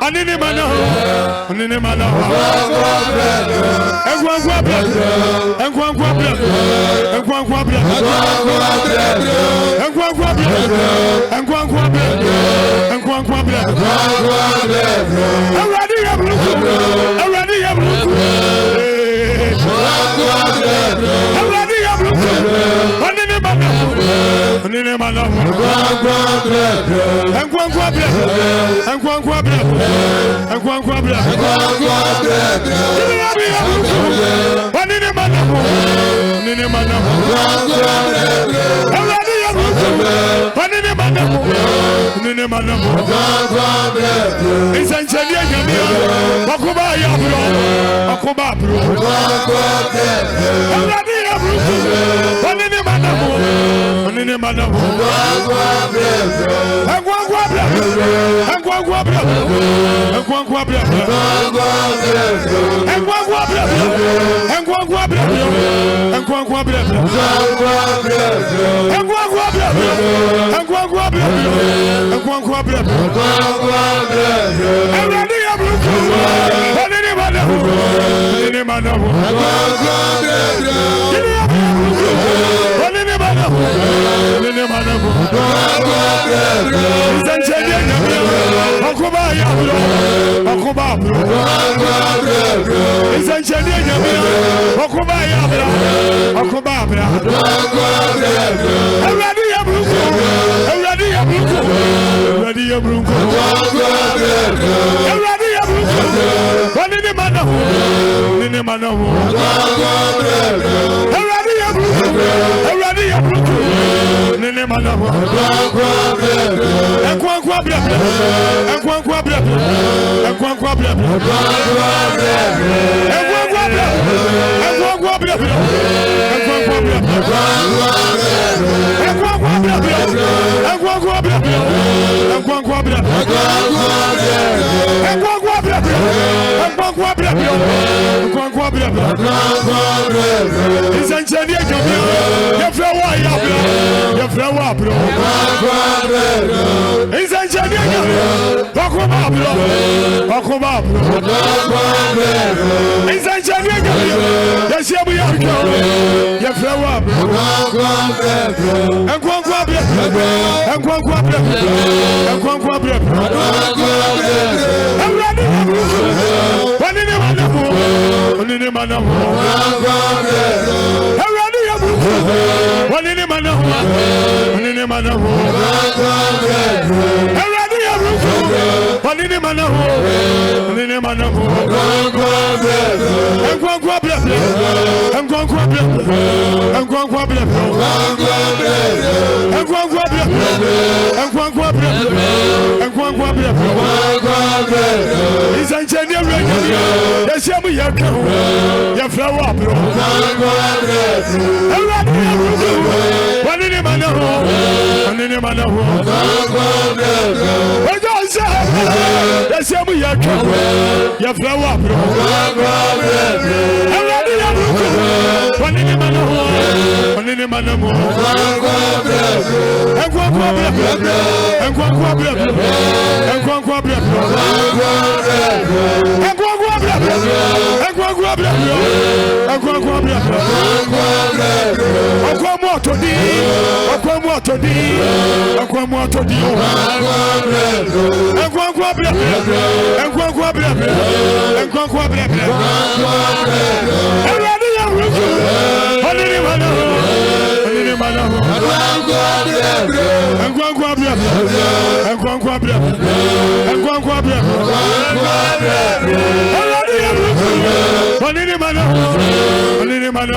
Anini mana, anini mana. Enkwankwa bread, enkwankwa bread, enkwankwa bread, enkwankwa bread, enkwankwa bread, enkwankwa bread. Already have look, already have look. Already have look. Anini mana, anini mana. Enkwankwa bread, enkwankwa bread, enkwankwa bread. Anini mana, anini mana. Already have look. Anini mana, anini mana. Insanchania nyamia, wakuba ya bro, wakuba bro. Already have look. Anini mana, anini mana. Enkwankwa bread, enkwankwa bread, enkwankwa bread, enkwankwa bread, enkwankwa bread, enkwankwa bread, enkwankwa bread, enkwankwa bread, enkwankwa bread. Already have look. Anini mana, anini mana. Anini mana, anini mana. Insanchania nyamia, wakuba ya bro, wakuba bro. Insanchania nyamia, wakuba ya bro, wakuba bro. Already have look, already have look, already have look, already have look. Anini mana, anini mana. Already have look, already have look. Nene mana. Enkwankwa bread, enkwankwa bread, enkwankwa bread, enkwankwa bread, enkwankwa bread, enkwankwa bread, enkwankwa bread, enkwankwa bread, enkwankwa bread, enkwankwa bread, enkwankwa bread, enkwankwa bread. Insanchania nyamia, yefrewa ya bro, yefrewa bro. Insanchania nyamia, wakuba bro, wakuba bro. Insanchania nyamia, yeshebu ya bro, yefrewa bro. Enkwankwa bread, enkwankwa bread, enkwankwa bread. Already have look. Anini mana, anini mana. Already have look. Anini mana, anini mana. Already have look. Anini mana, anini mana. Enkwankwa bread, enkwankwa bread, enkwankwa bread, enkwankwa bread, enkwankwa bread, enkwankwa bread. Insanchania nyamia, yeshamu yaka, yefrewa bro. Already have look. Anini mana, anini mana. Ojonse, yeshamu yaka, yefrewa bro. Already have look. Anini mana, anini mana. Enkwankwa bread, enkwankwa bread, enkwankwa bread, enkwankwa bread, enkwankwa bread, enkwankwa bread. Okwamu otodi, okwamu otodi, okwamu otodi. Enkwankwa bread, enkwankwa bread, enkwankwa bread. Already have look. Anini mana, anini mana. Enkwankwa bread, enkwankwa bread, enkwankwa bread. Already have look. Anini mana, anini mana.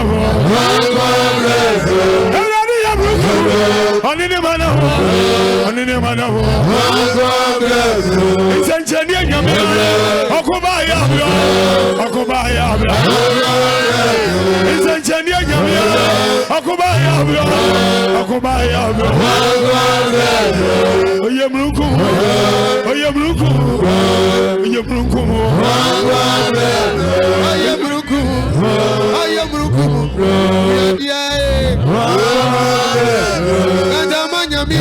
Already have look. Anini mana, anini mana. Insanchania nyamia, wakuba ya bro, wakuba ya bro. Insanchania nyamia, wakuba ya bro, wakuba ya bro. Oye mluku, oye mluku, oye mluku, oye mluku, oye mluku. Kadamanya mi,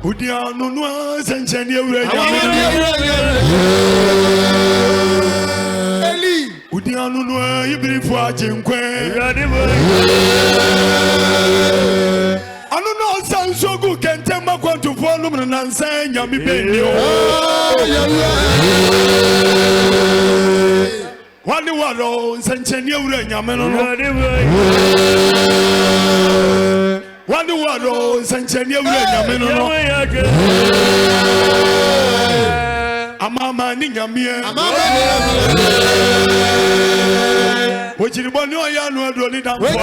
Udiano no sencheni ewura nyame Eli Udiano no ibirifo ajenkwe Anu no sansogu kentema kwantufo no nansa nyame benio Wani waro sencheni ewura nyame no Wani waro sencheni ewura nyame no Amama ni nyame Wojiriboni oya no adoni damfo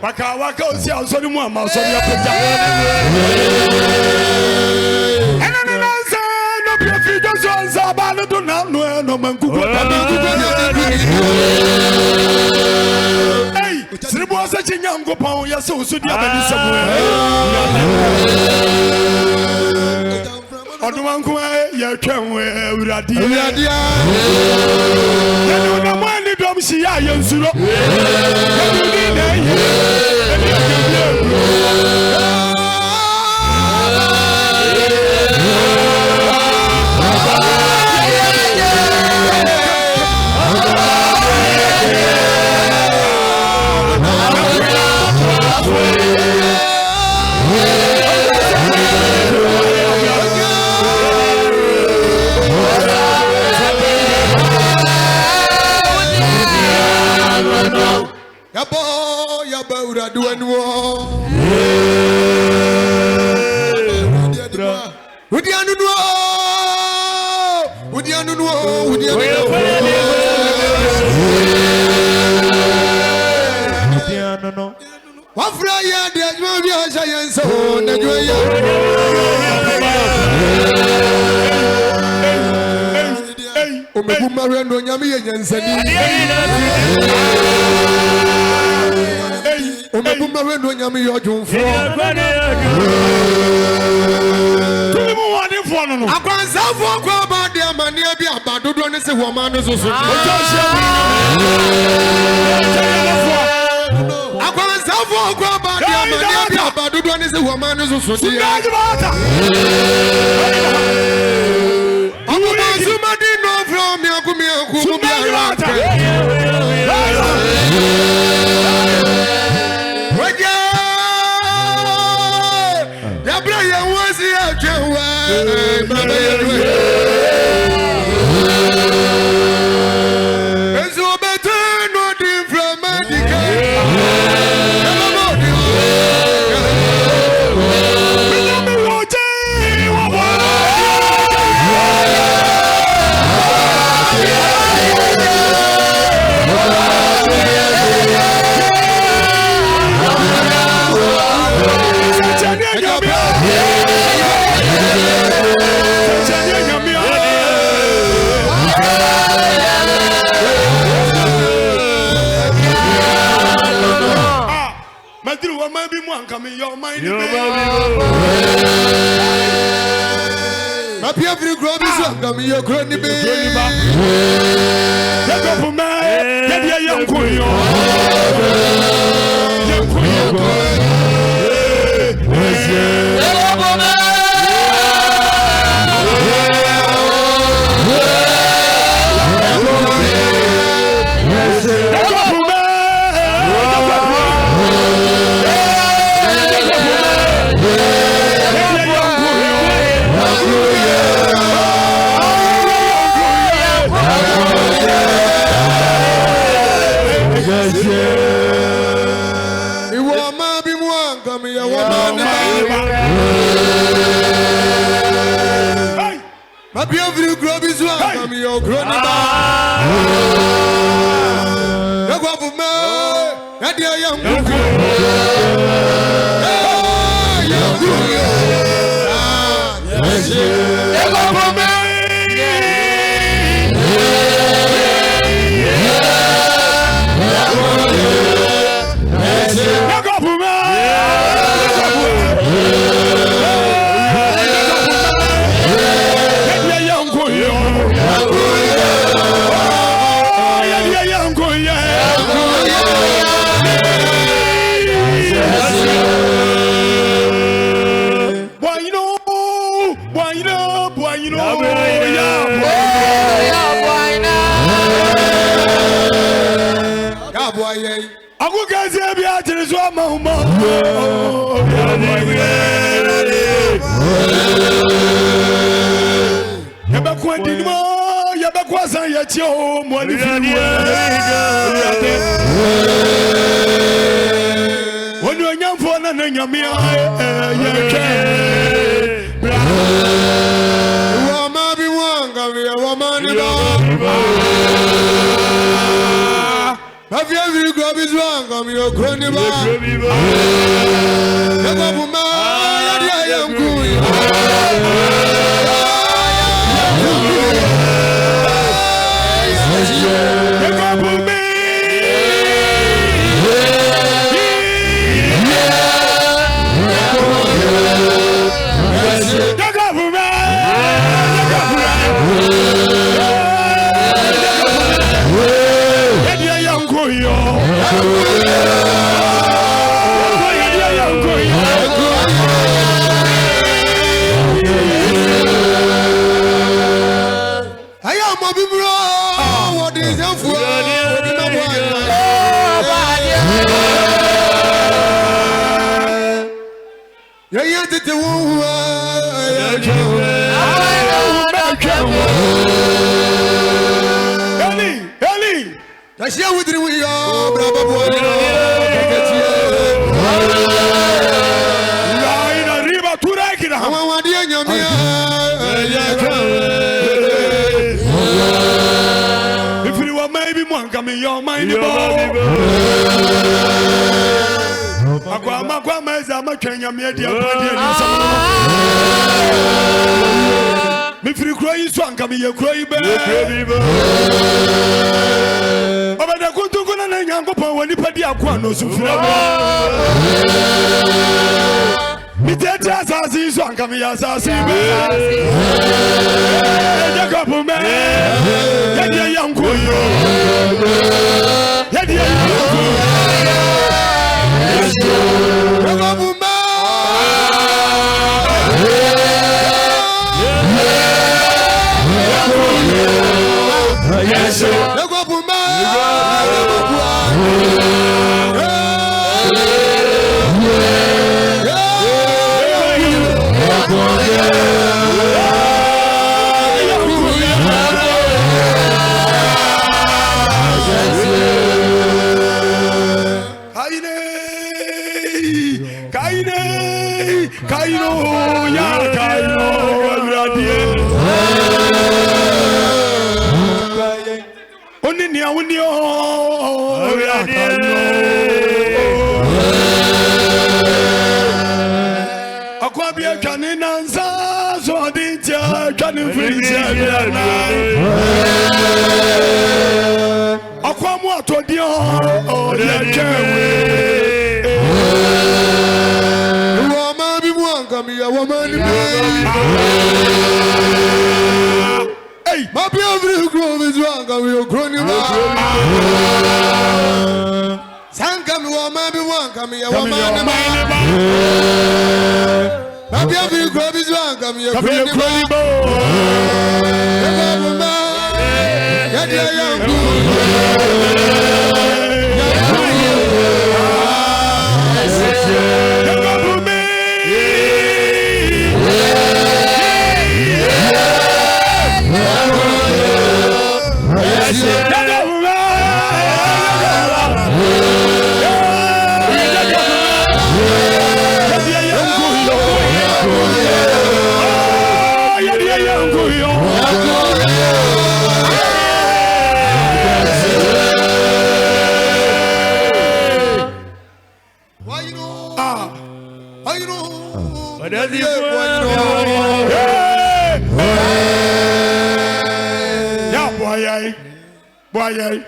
Waka waka osi asori mu ama asori apeta Enana nansa no profi Joshua ansa ba no do na no mankuko Hey siribo asa chinyango pon ya so so dia bani samu Odumanku ya twenwe uradi Yanu na mwani dom si ya yensuro Yanu ni na ye Yaba uradi wenwo Udianu no Wafra ya de ajma bi asha yenso na joya Omebu marendo nyame yenyansani Omebu marendo nyame yojunfo Tulimu wani fo no Akwansafo kwa ba de amane bi abadodo ne se wo ma no soso Akwansafo kwa ba de amane bi abadodo ne se wo ma no soso Every grove is welcome. You're growing the baby. Go for me. Get your young queen. Every grove is welcome. You're growing the baby. Go for me. Get your young Yeah.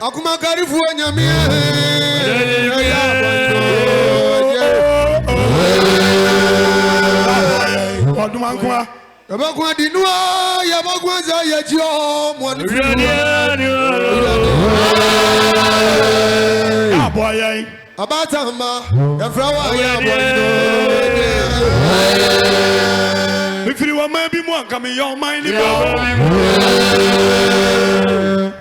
Akuma karifu nyamie Odumankwa Yabakwa dinua yabakwa za yajio mwani Aboyai Abatamba yafrawa yabwano Ifiri wa mabi mwanka mi yo mind bo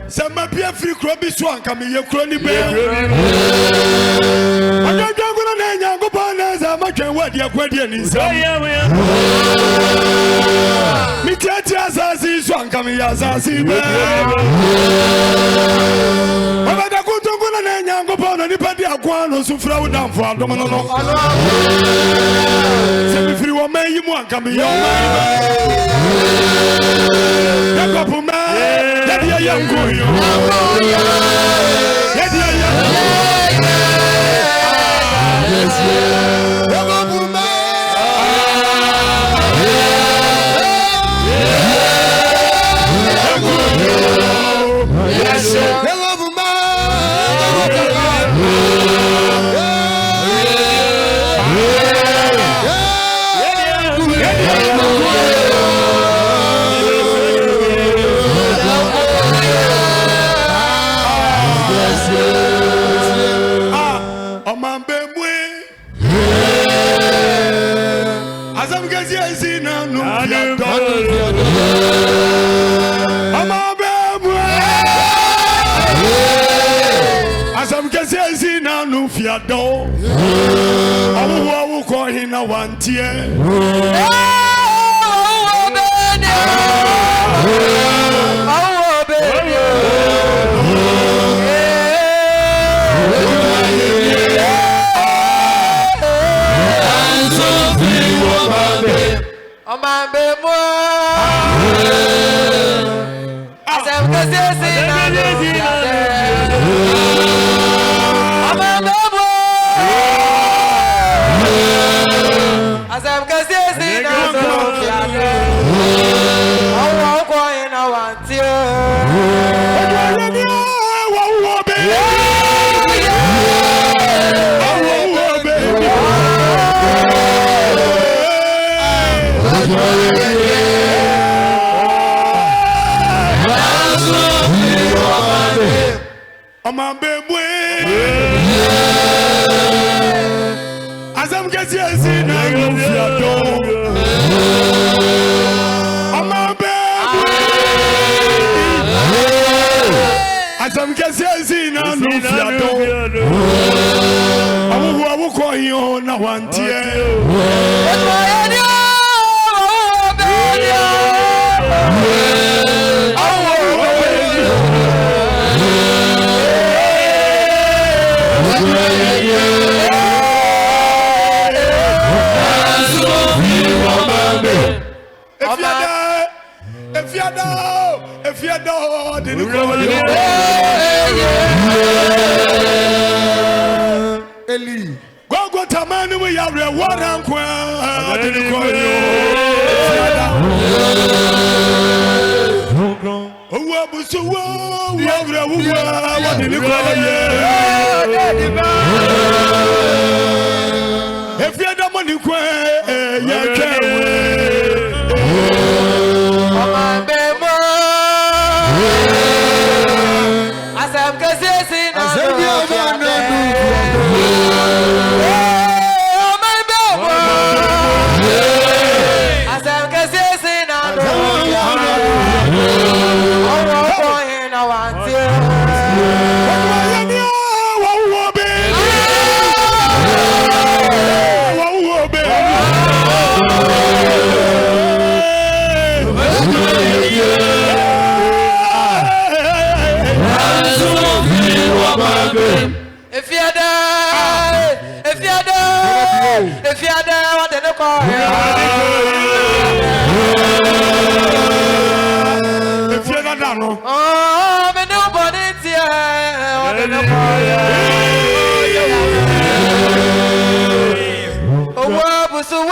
Sema pia free krobi swanka mi ye kroni be Ajajangu kuntunguna na nyango pana za makwe wadi akwadi ni nsa mitete asasi swankami asasi be abada kuntunguna na nyango pana ni padi akwano sufra udamfo adomo no se mi firi wo mayi mu ankami yo yakopu ma yadi yango yo yadi yango Fiado, awu ko hina wantie. Eli Gogo tamani we ya reward kwa Owa busu wo we what did you call if you don't money kwa If you are there, what did you call if you're not done, oh, my new bonnet here. What did you call oh, wow, so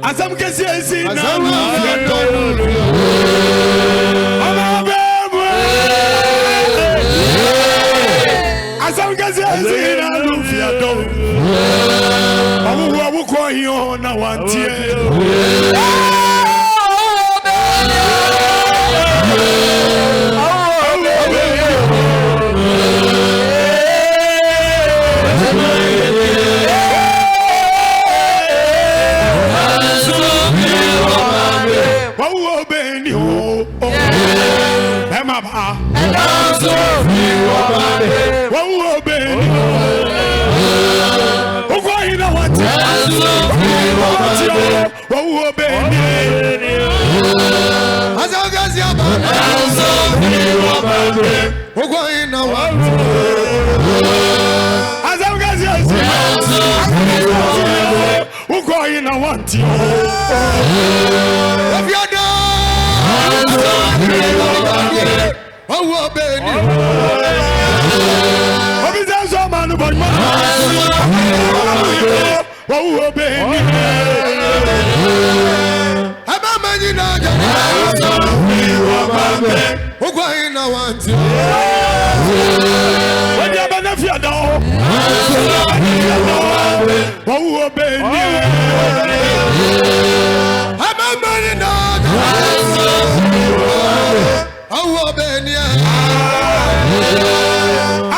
Asam kesi esi na Asam kesi esi na lufiado Awu awu ko hiyo na wantie Wawu beni. Azagazi abana. Uko ina wanti. Azagazi uko ina wanti. Ofiada. Wawu beni. Obizazo manu bani. Wawu beni. Abamani na jana. Uko ina wanti. Wadi abana fiada. Wawu beni. Abamani na jana. Wawu beni.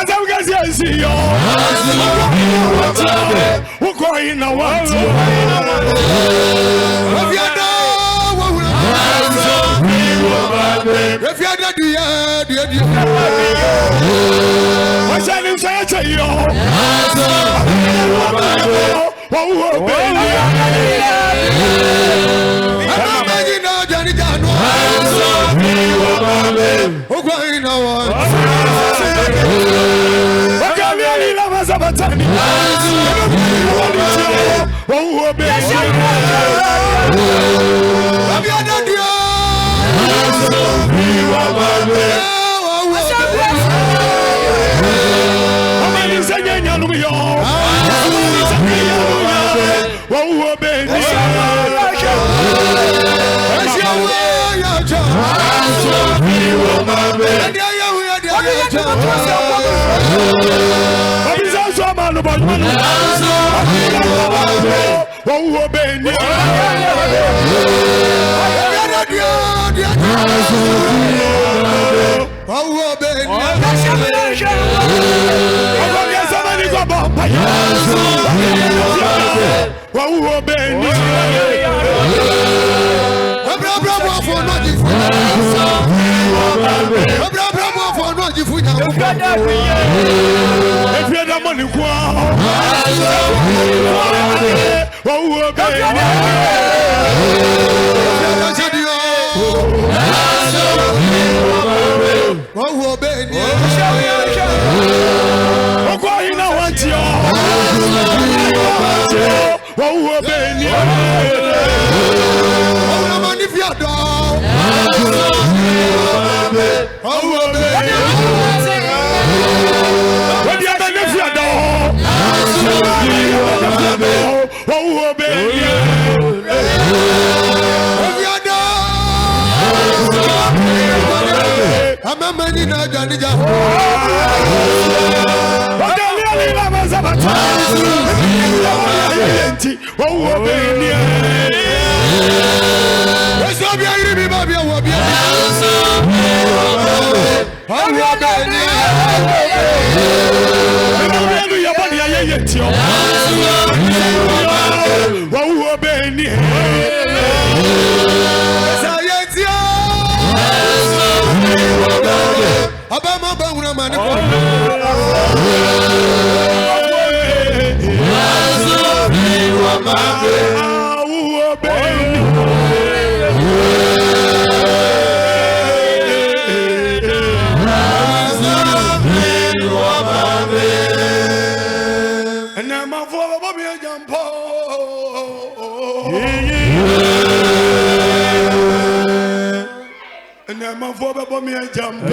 Azagazi asiyo. Uko ina wanti. Ofiada. Refiada dia. Washani msayache yo. Wawu beni. Abamani na jani jano. Uko ina wanti. Wakali alila mazabatani. Wawu beni. Refiada dia. Amani senya lumiyo. Wawu beni. Obizazo manu bani. Wawu beni. Wawu beni. If you don't money, wawu beni. Oko ina wanti yo. Wawu beni. Wadi abana fiada. Wawu beni. Amamani na jani jano. Wakali alila mazabatani. Wawu beni. Esobia iribi babia wabia. Wawu beni. Emmanuel yabani ayeyetio. Wawu beni. Sayetia. Abama banguna mani. Wawu beni. For the me jump.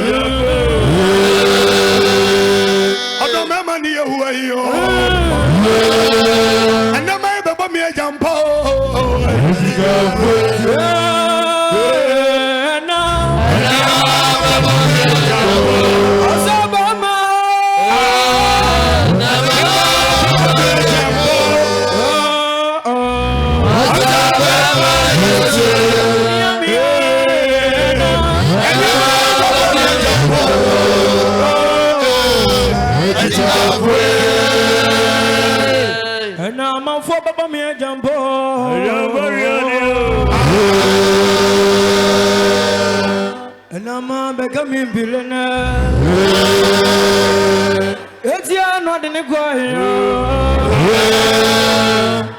I don't remember near who are you. And I may be me jump. And I'm on for Baba me jumbo. And I'm a becoming billionaire. It's not in the choir.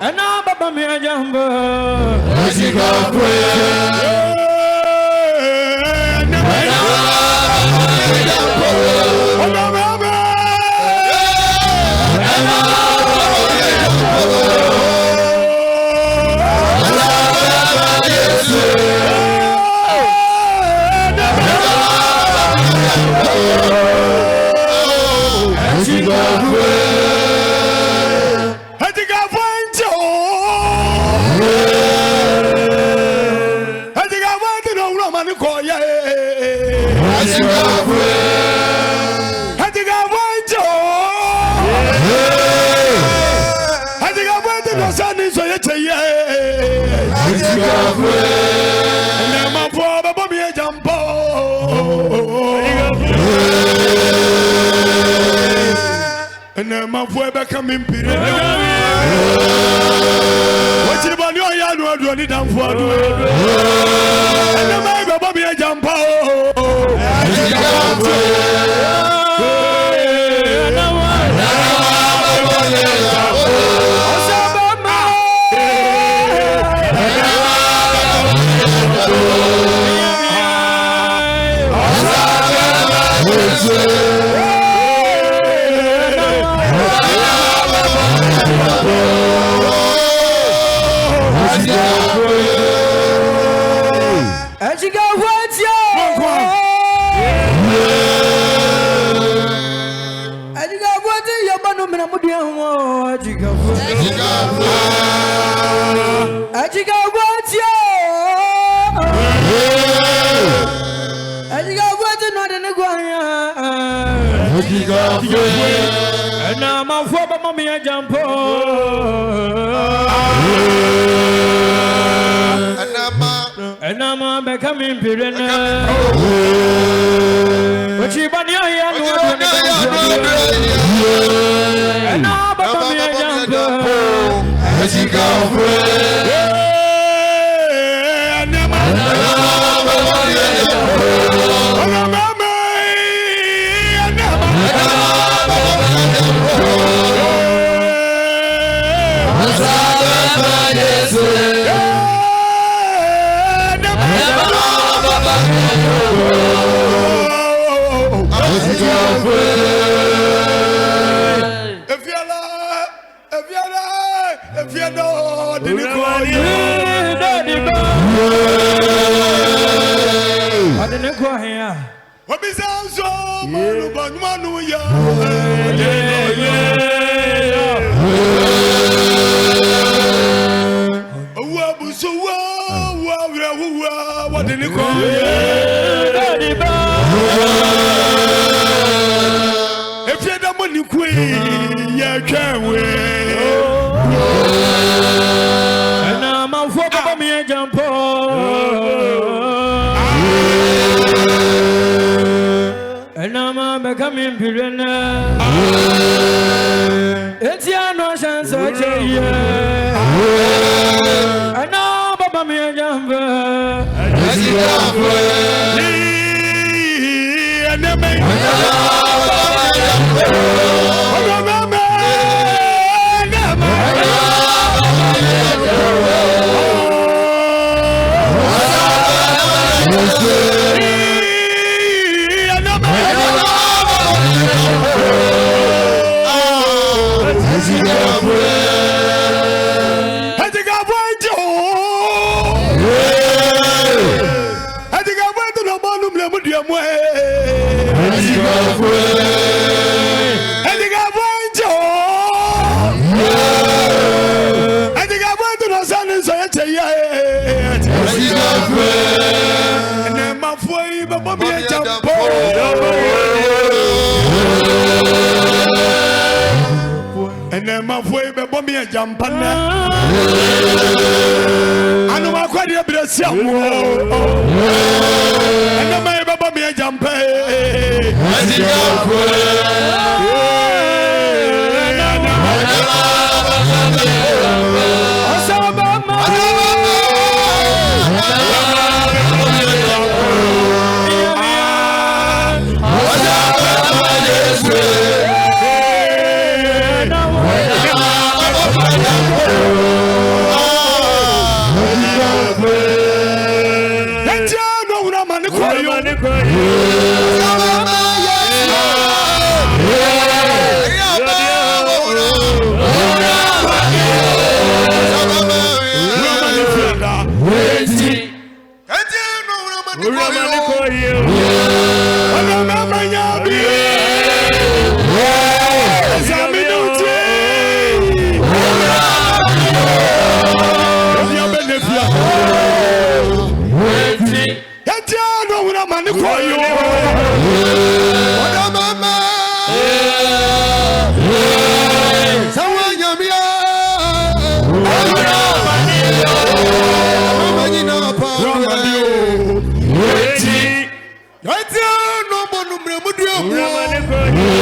And now Baba me jumbo. My boy back coming period. What you about your yard? What do you need for? And the man go be a jump. And now my father, mommy, and jump. And now I'm becoming Pirena. But you bunny, and now mommy, and jump. As you go, if you know, didn't call you. I didn't go here. What is also Manuya? What did you call you? If you're the money queen, you can't win. And now my father, me and jump. And now I'm becoming Pirena. It's your no chance, and now Baba me and jump. And then my boy, Bobby, a jump on that. I know I quite a bit of self. And then my Bobby, a jump. for you. What mama? Someone yamia. Mama you know power. Yeti no bonu mremudu owo.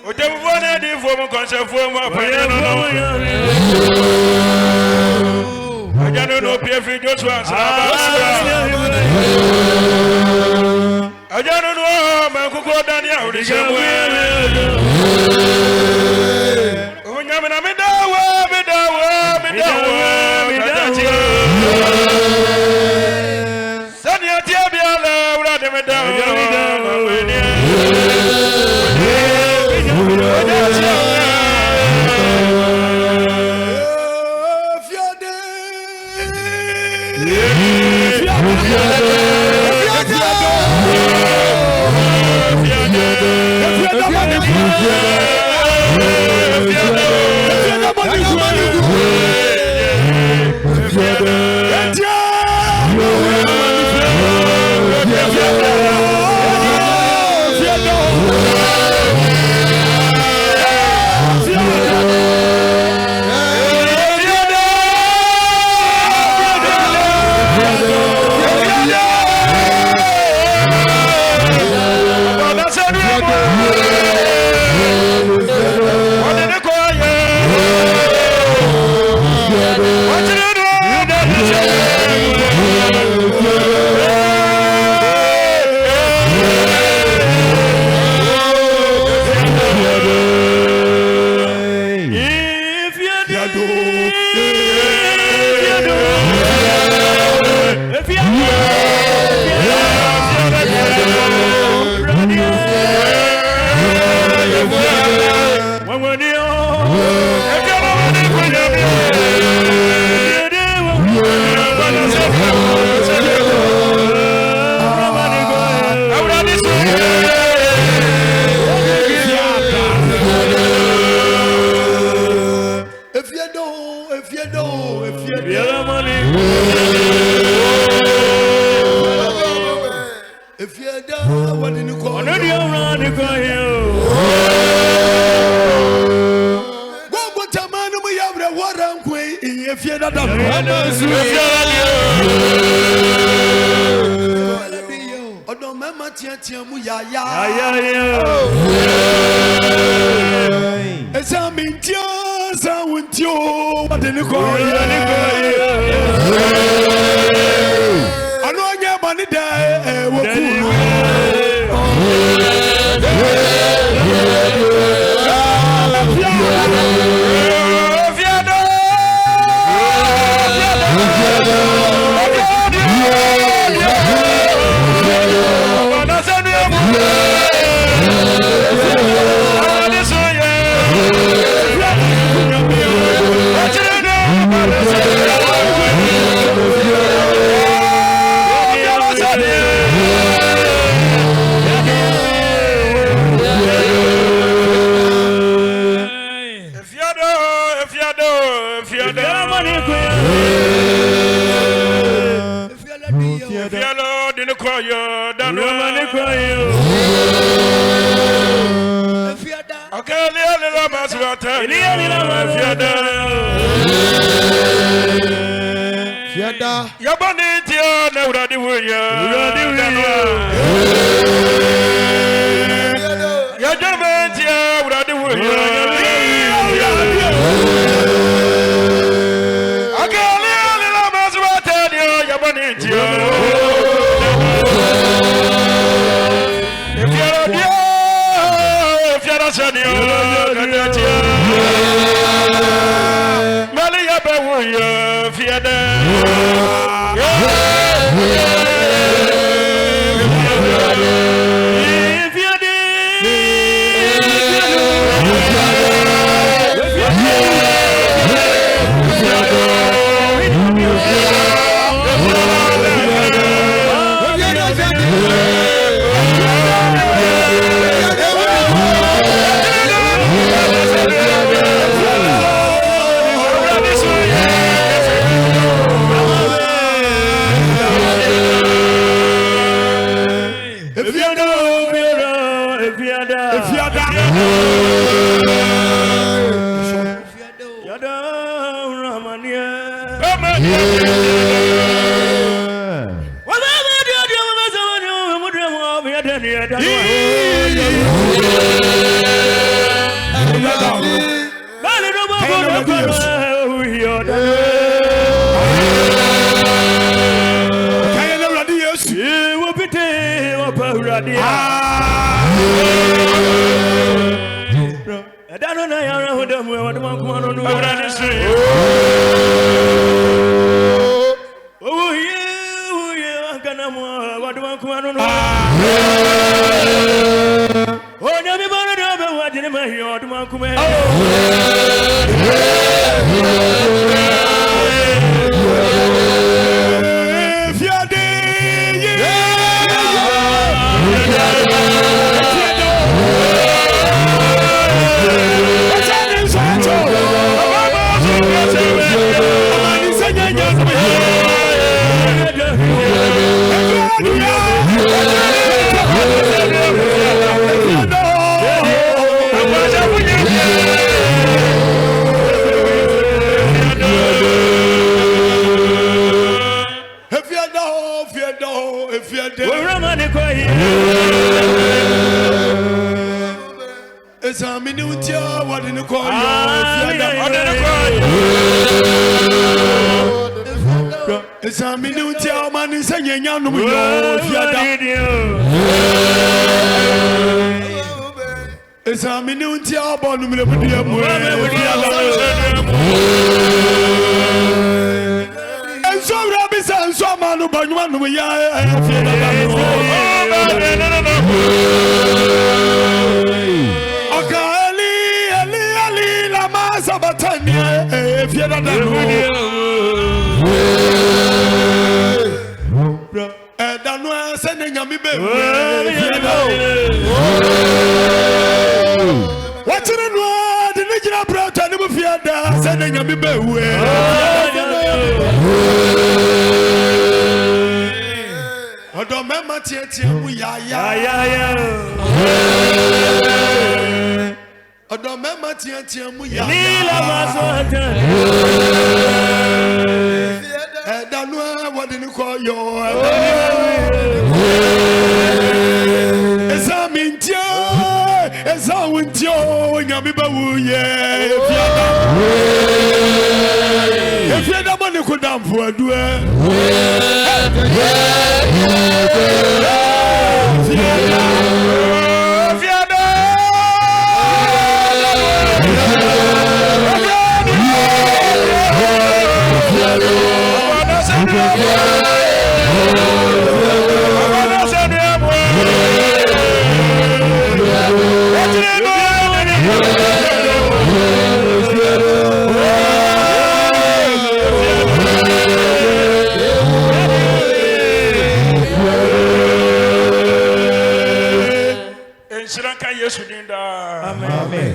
Otebuona di fomu konse fomu apanya no no. Ajano no pie free Joshua Ajano no Mankuko Daniel Rishamwe Unyamina Midawa Sanya Tiabiala Ura de Midawa Radia. I don't know who them were. What do I come on? Oh, yeah, I'm gonna more. What do I come on? Oh, never mind. What did I hear? What do I come on? What in the call? It's a minute, man is saying, young woman. It's a minute, born and so rabbits and so man who burn one way. If you're not sending a me baby. What's in the world? The original brother never feared sending a me baby. I don't remember we are. I don't remember we are. I don't know what you call your. It's a mintia, it's a winter, if you're the money could down for a duel.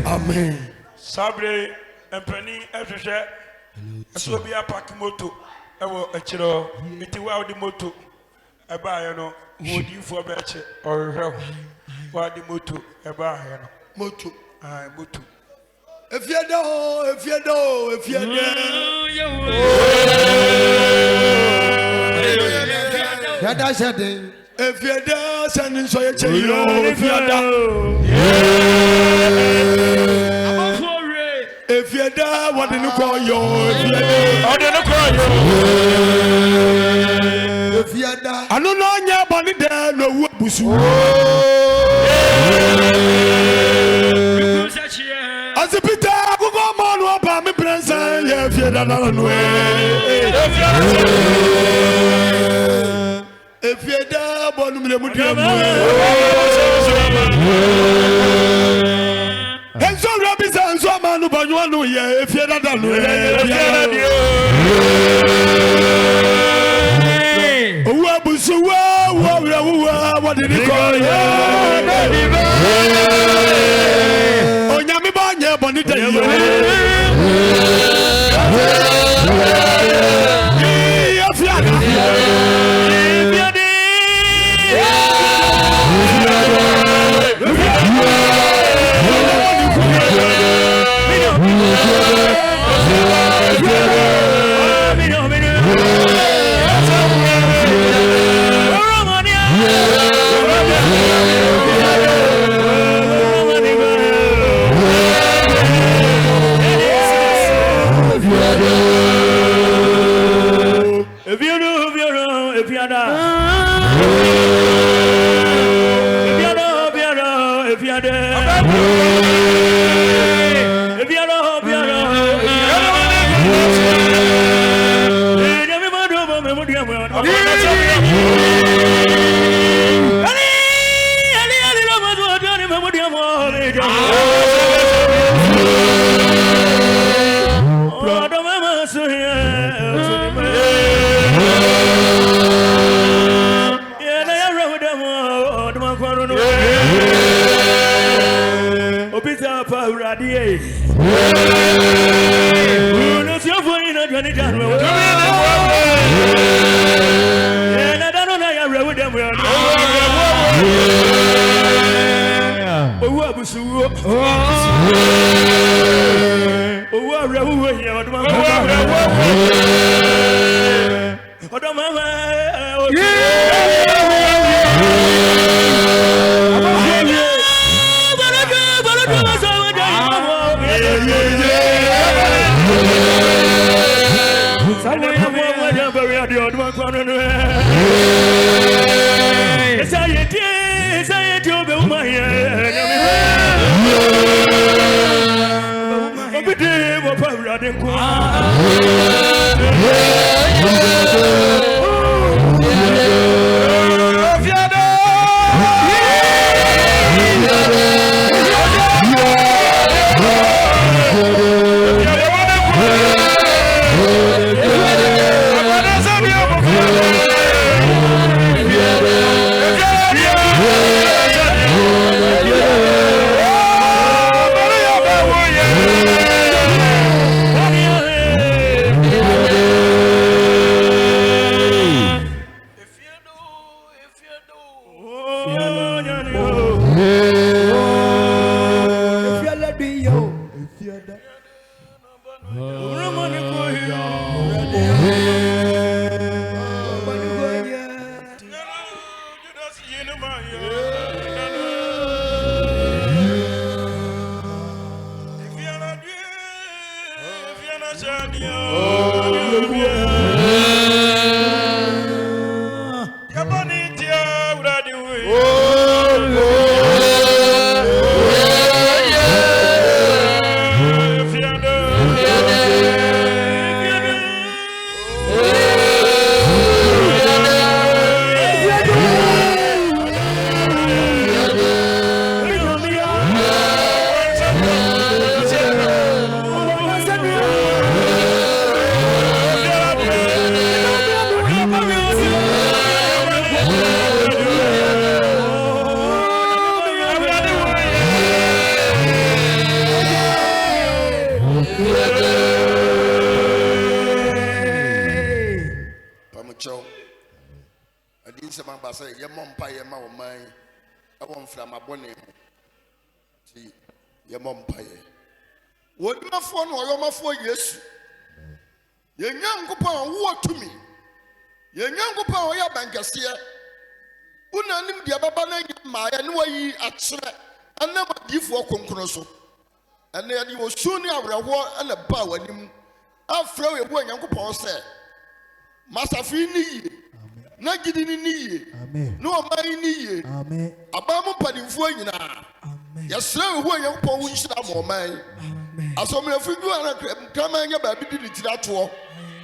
Amen. Sabre and Penny, everywhere. So be a pack moto. I will a chiro. It will the moto. I buy no. Would you for better or help? What the moto? I buy moto. I moto. If you know, if you know, if you know. If you're there, sending so you tell you if you're there. If you're there, what did you call you? If you're there, what did you call you? If you're there, I don't know your body there, no busu. As a Peter, I go on up on me present. If you're there, no way. If you're there, born me the and so rabbits and so man who born one year. If you're not done, what did he call you? Oh, Yami Banya Bonita. If you know, if you're not.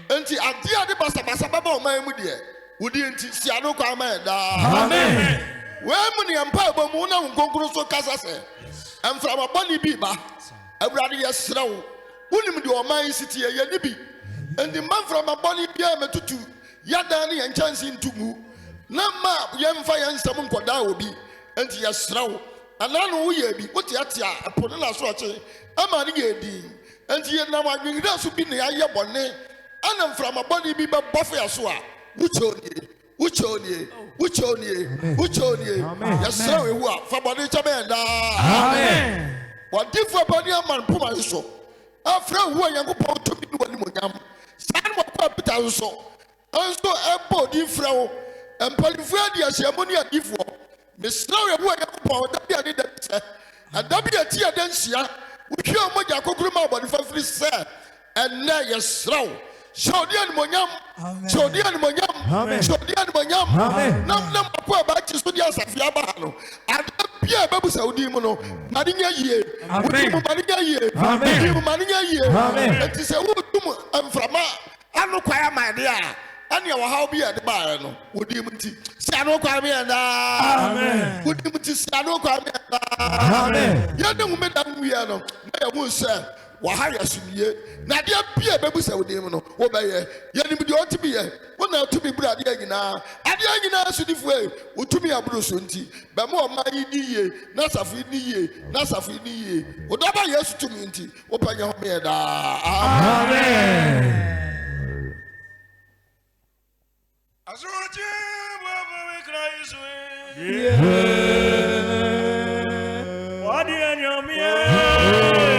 Enti adia de basa baba o man mu de wodi enti sia no kwa man da amen we mu ne ampa ba mu na nkonkuru so kasa se amfra ma boni bi ba awurade yesrew wonim de o man siti ye ni bi enti manfra ma boni bia metutu yada ne yanchansi ntugu na ma yemfa yansam nkoda obi enti yesrew anano wo ye bi wote atia apone na so oche ama ne ye din enti ye na ma nwira so bi ne aye bone anam from a body be buffet as well. Which on ye, yes, sir, we work for body chamenda. Amen. What different body man puma so? After who are young to be one more. San what capital so. Also a body frow and Polyphadia Shamonia before. Miss Snowy who are young that and W.T. Adencia, which you are Moja Kokruma body for free, sir, and now yes, slow. Shodian Monyam, Shodian Monyam, Shodian Monyam, Nam Papa Bachi Studia Safiabano, and Pierre Babu Saudi Mono, Maringa ye, Maringa ye, Maringa ye, and to say, mframa anu kwaya madia ani ya waha obi ade ba no wodi mti si anu kwaya me na amen wodi mti si anu kwaya me na amen ya ne mu da nwia no na ya mu se waha ya sumie na de bia bebu se wodi mu no wo be ye ya ni mu de otibi ye wo na otibi bra de agina ade agina sudifu e otumi aburo so nti be mo o man yi niye na safu niye na safu niye wo da ba yesu tumi nti wo panya ho me da amen Azuchi baba we Christ we. Wadi anyamie.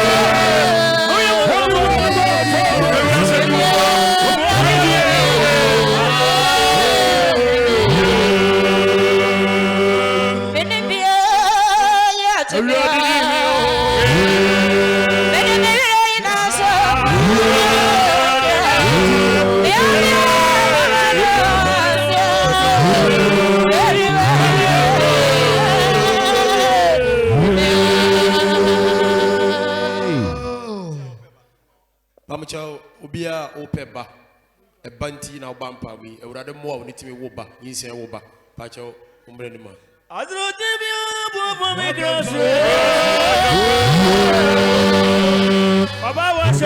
Yeah. Pamucha Obia Opeba, a banty now bampa me, a rather more need to be woba, in say woba, Pacho Umbrenima. I don't Baba was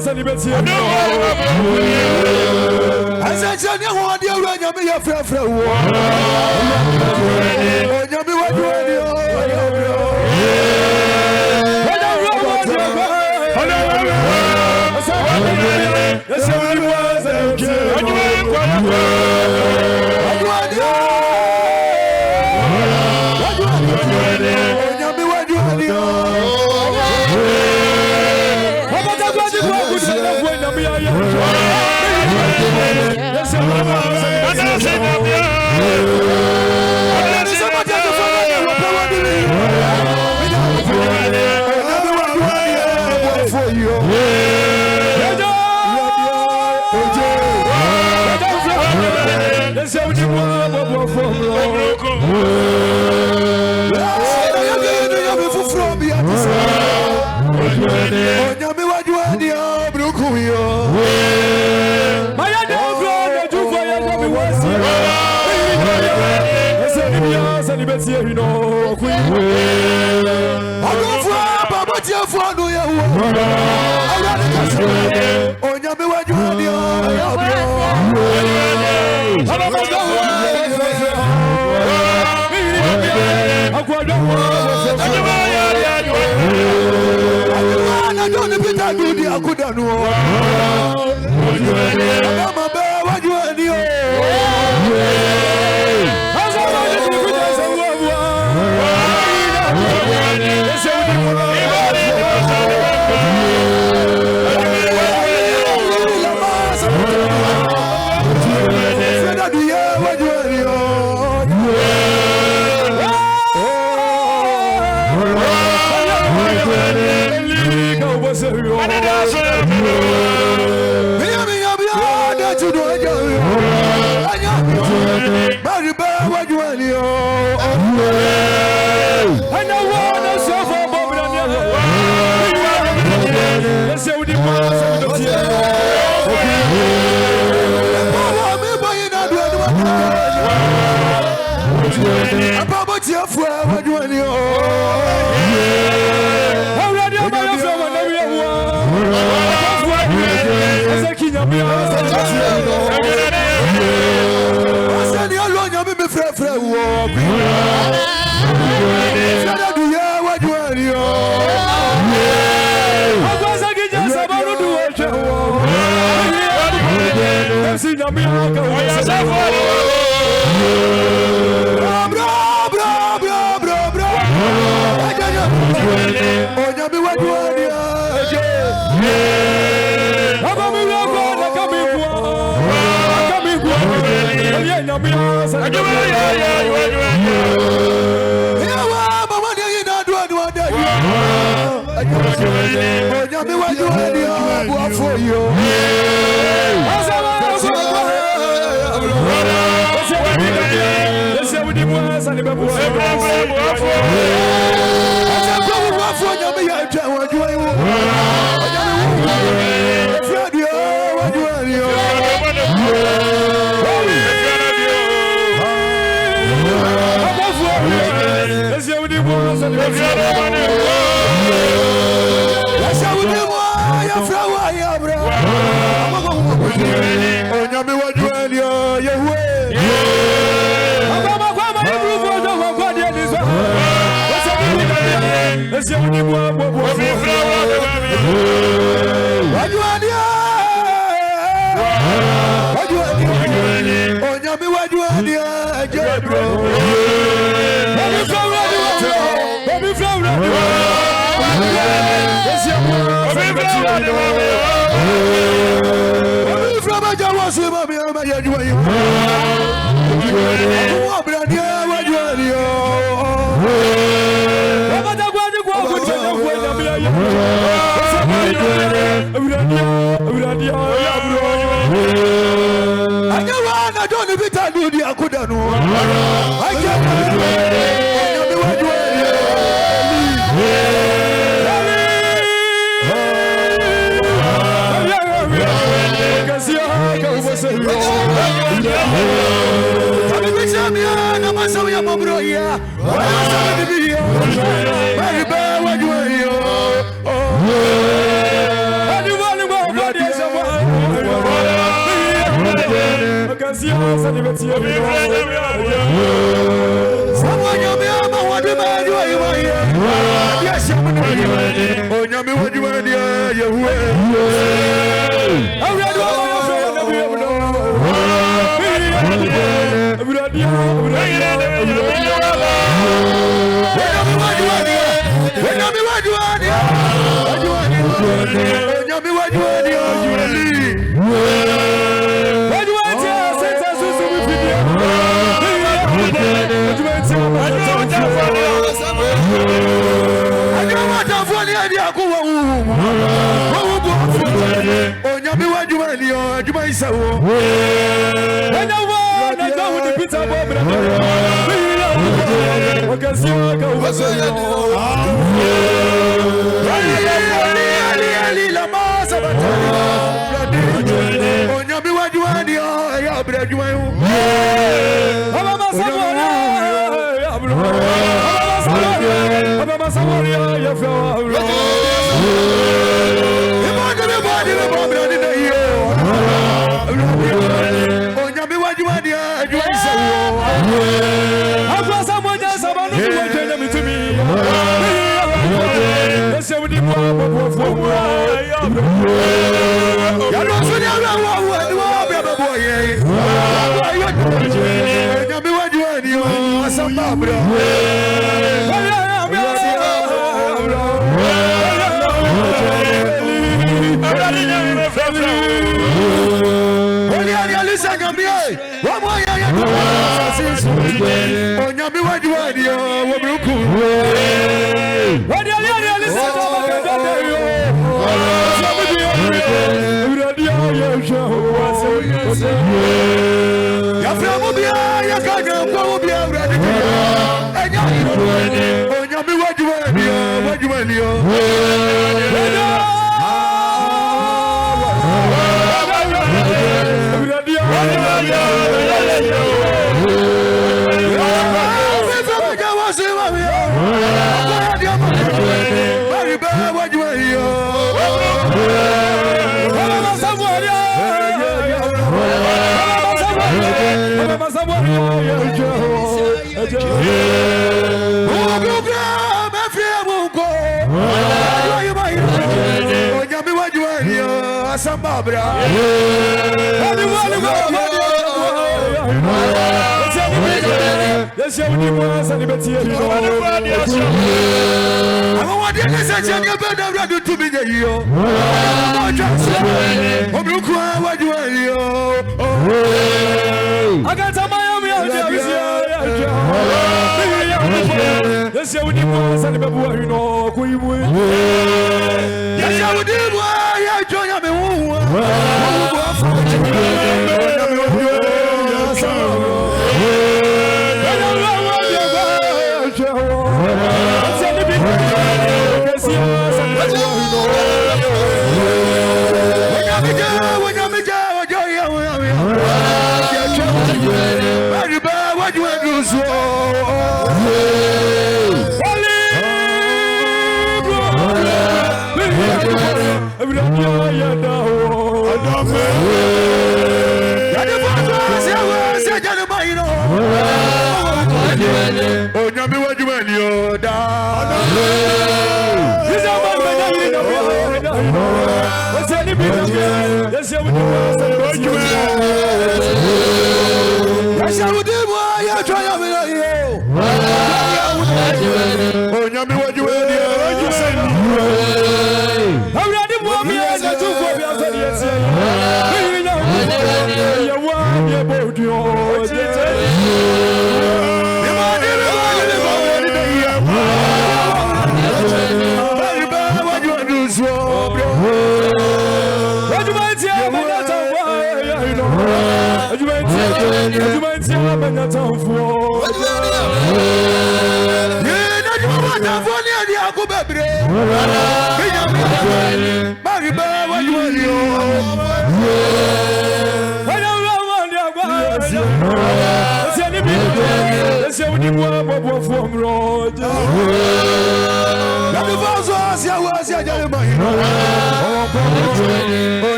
Yes, salibeti. Asante wadi awanyami ya frafra wo. Onyami wadi wadi o.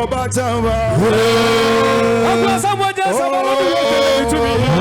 Oh, Obatama. Someone just to me.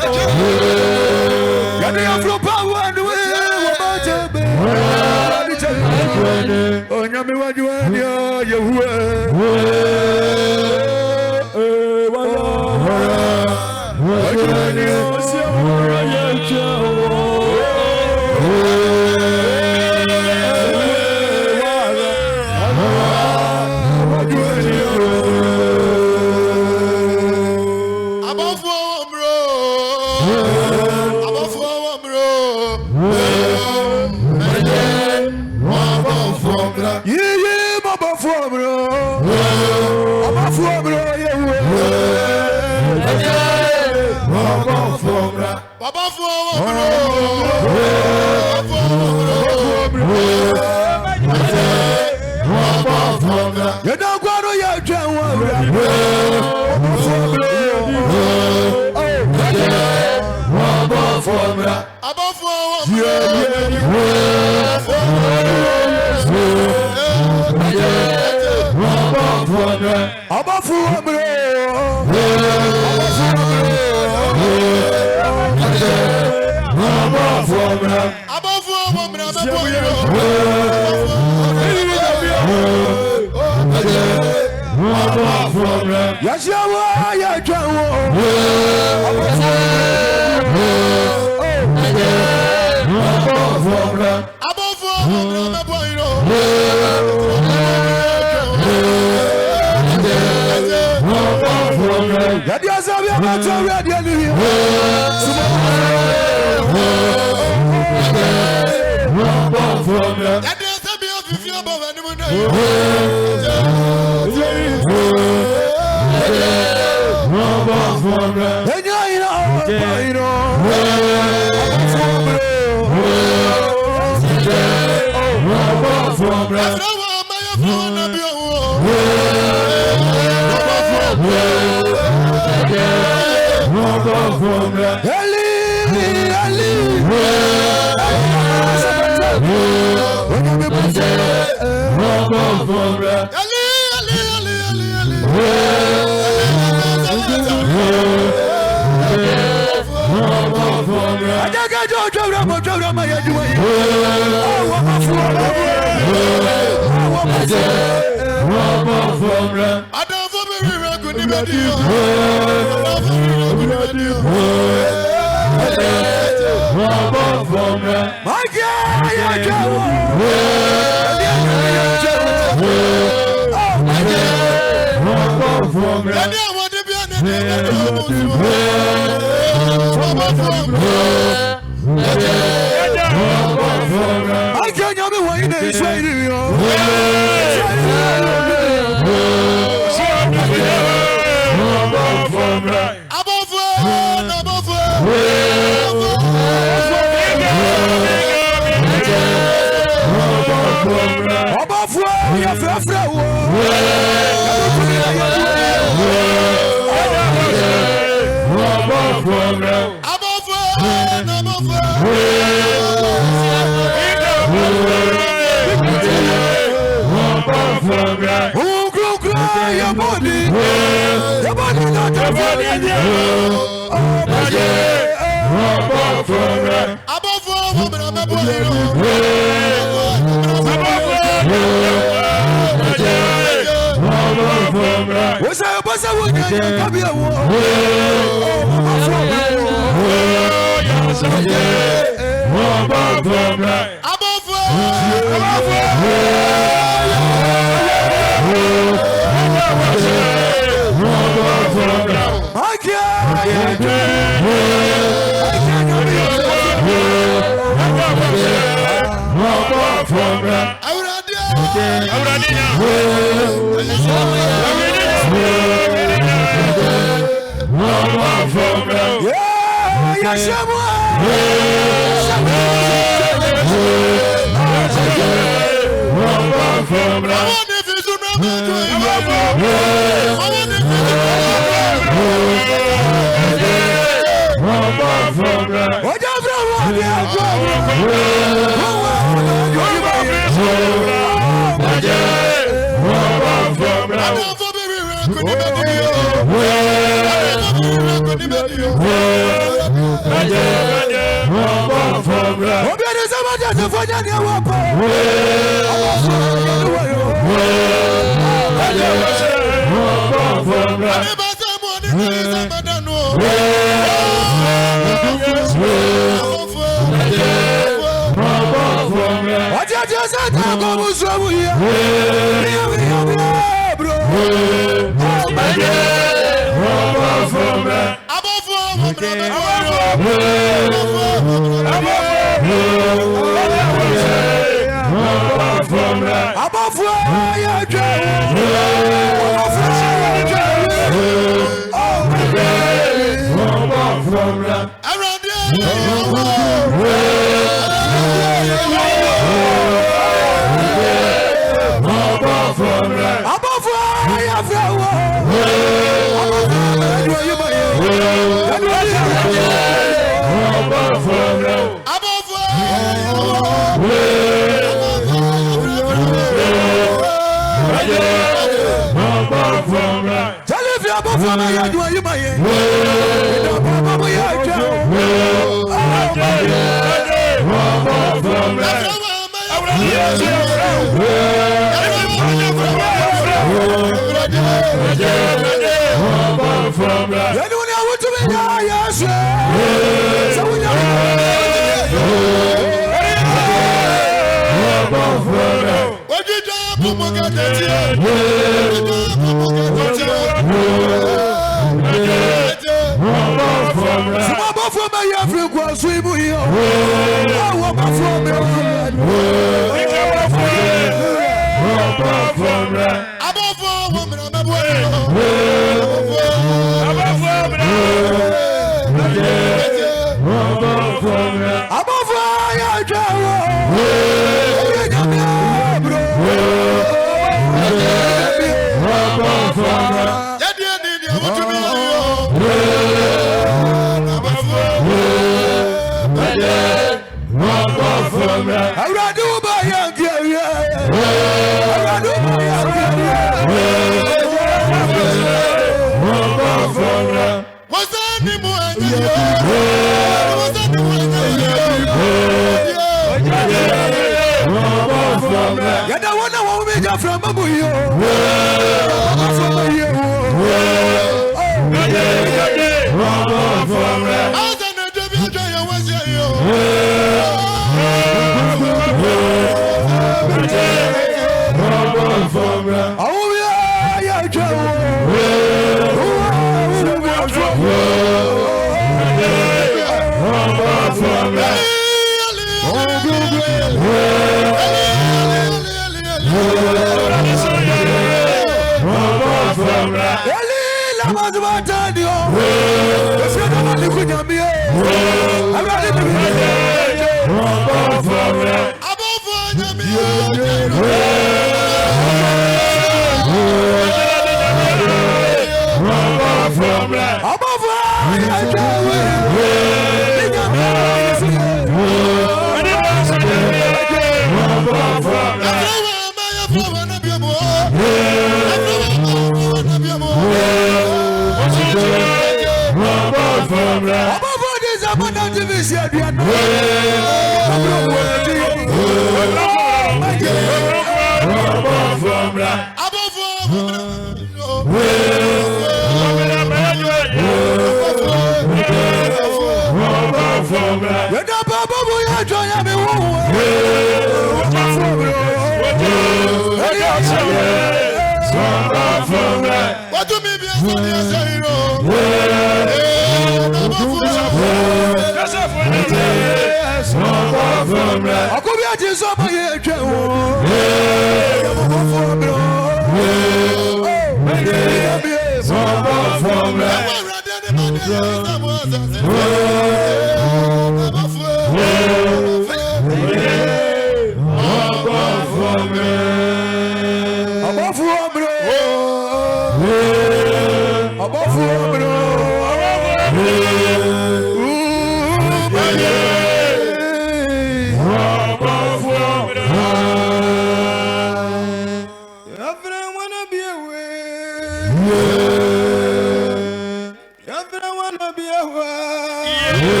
Everyone be away.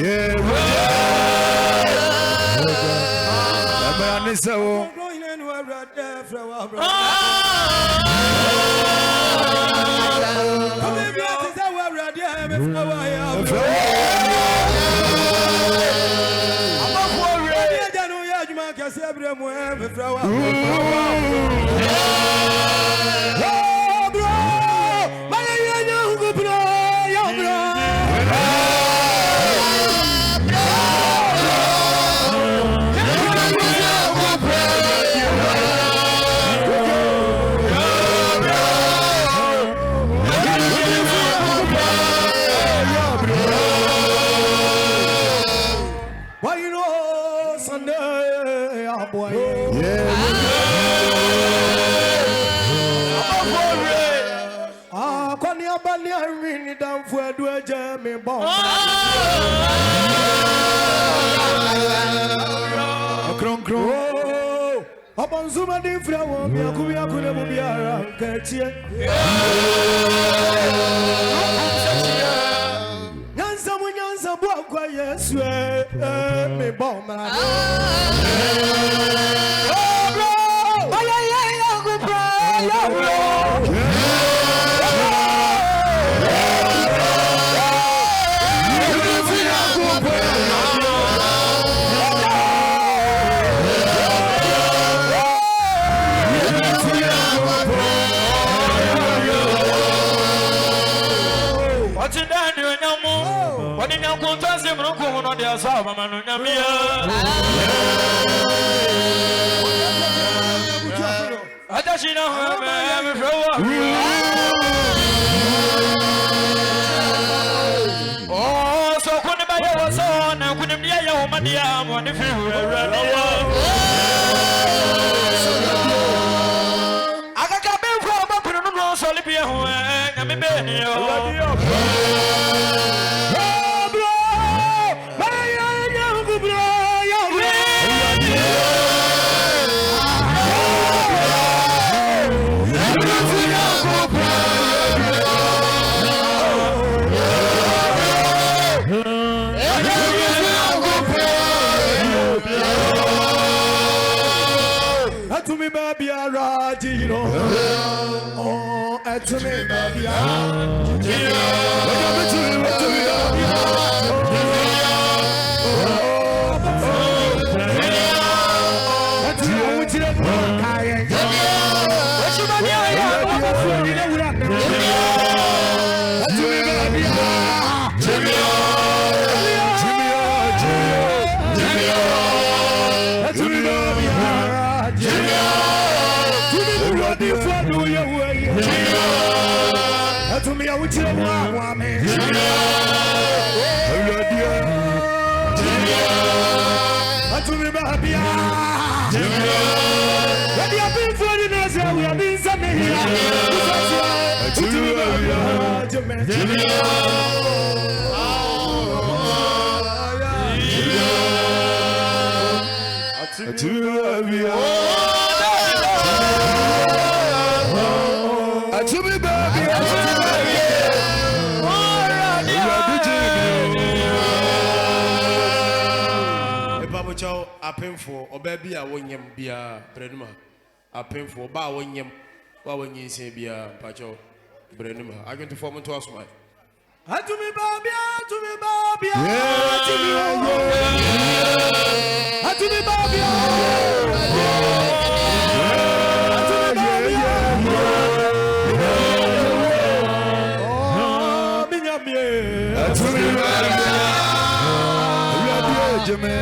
Yeah. so. Zuma di frawo mi akubia kule mu biara nkatie nyanza bu akwa Yesu me bon mara bro ya go bro ya bro Painful or baby, I won't yam be a Brenuma. A painful bow when yam, while when you say be a Pacho Brenuma. I'm going to form into us, my. To me, Babia, to me, Babia, to me, Babia, to me, Babia, To me,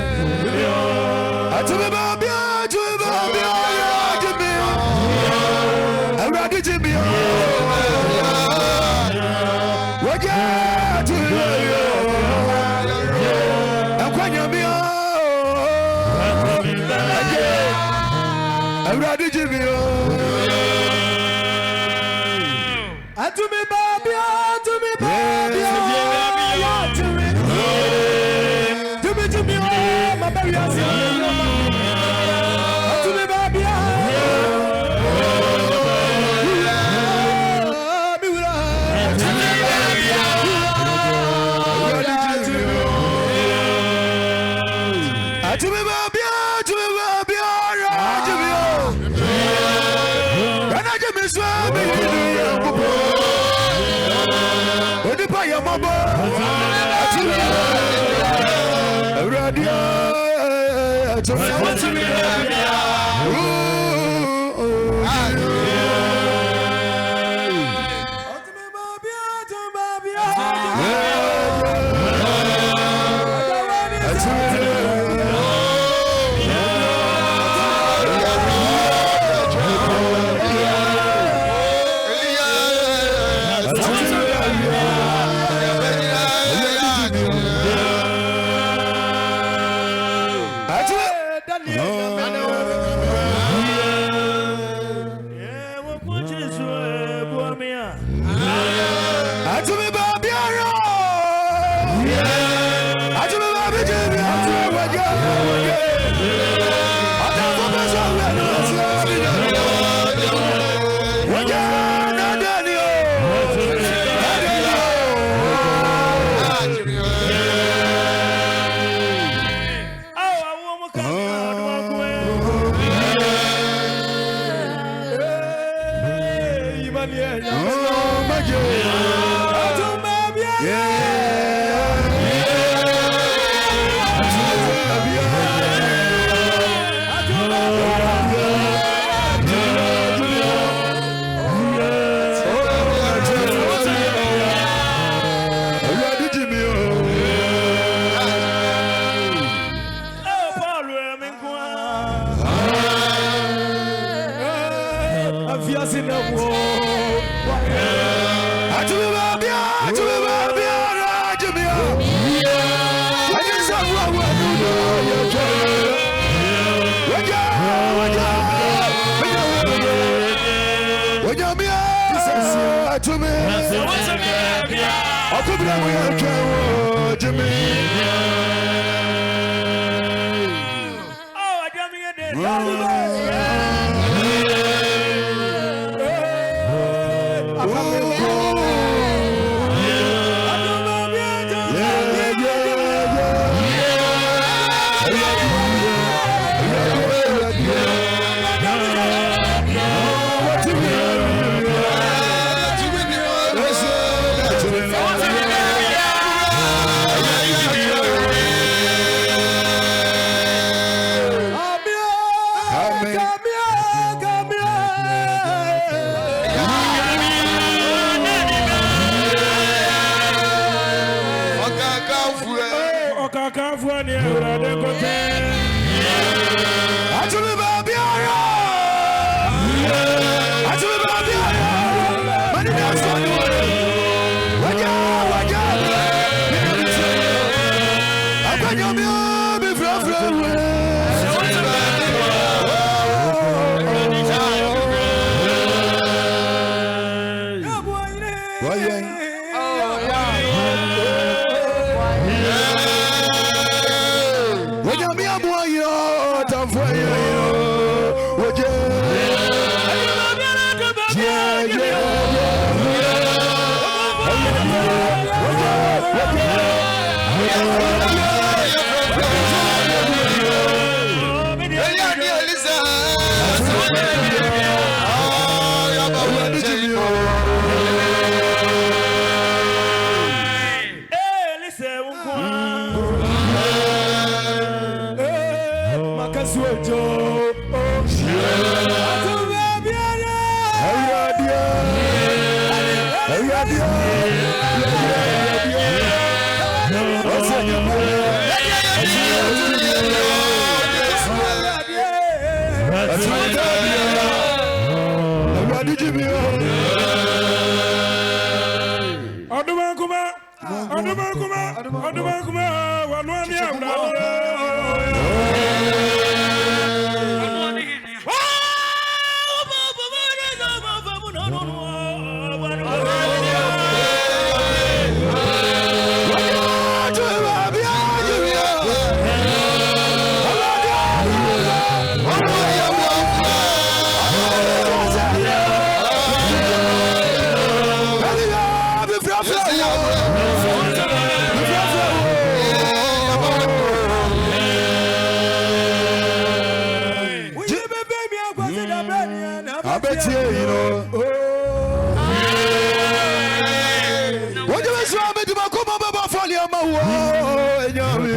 swami yangubo odipa yamabo radio abeti you know what you say abeti ma ko baba fali ama wo enyami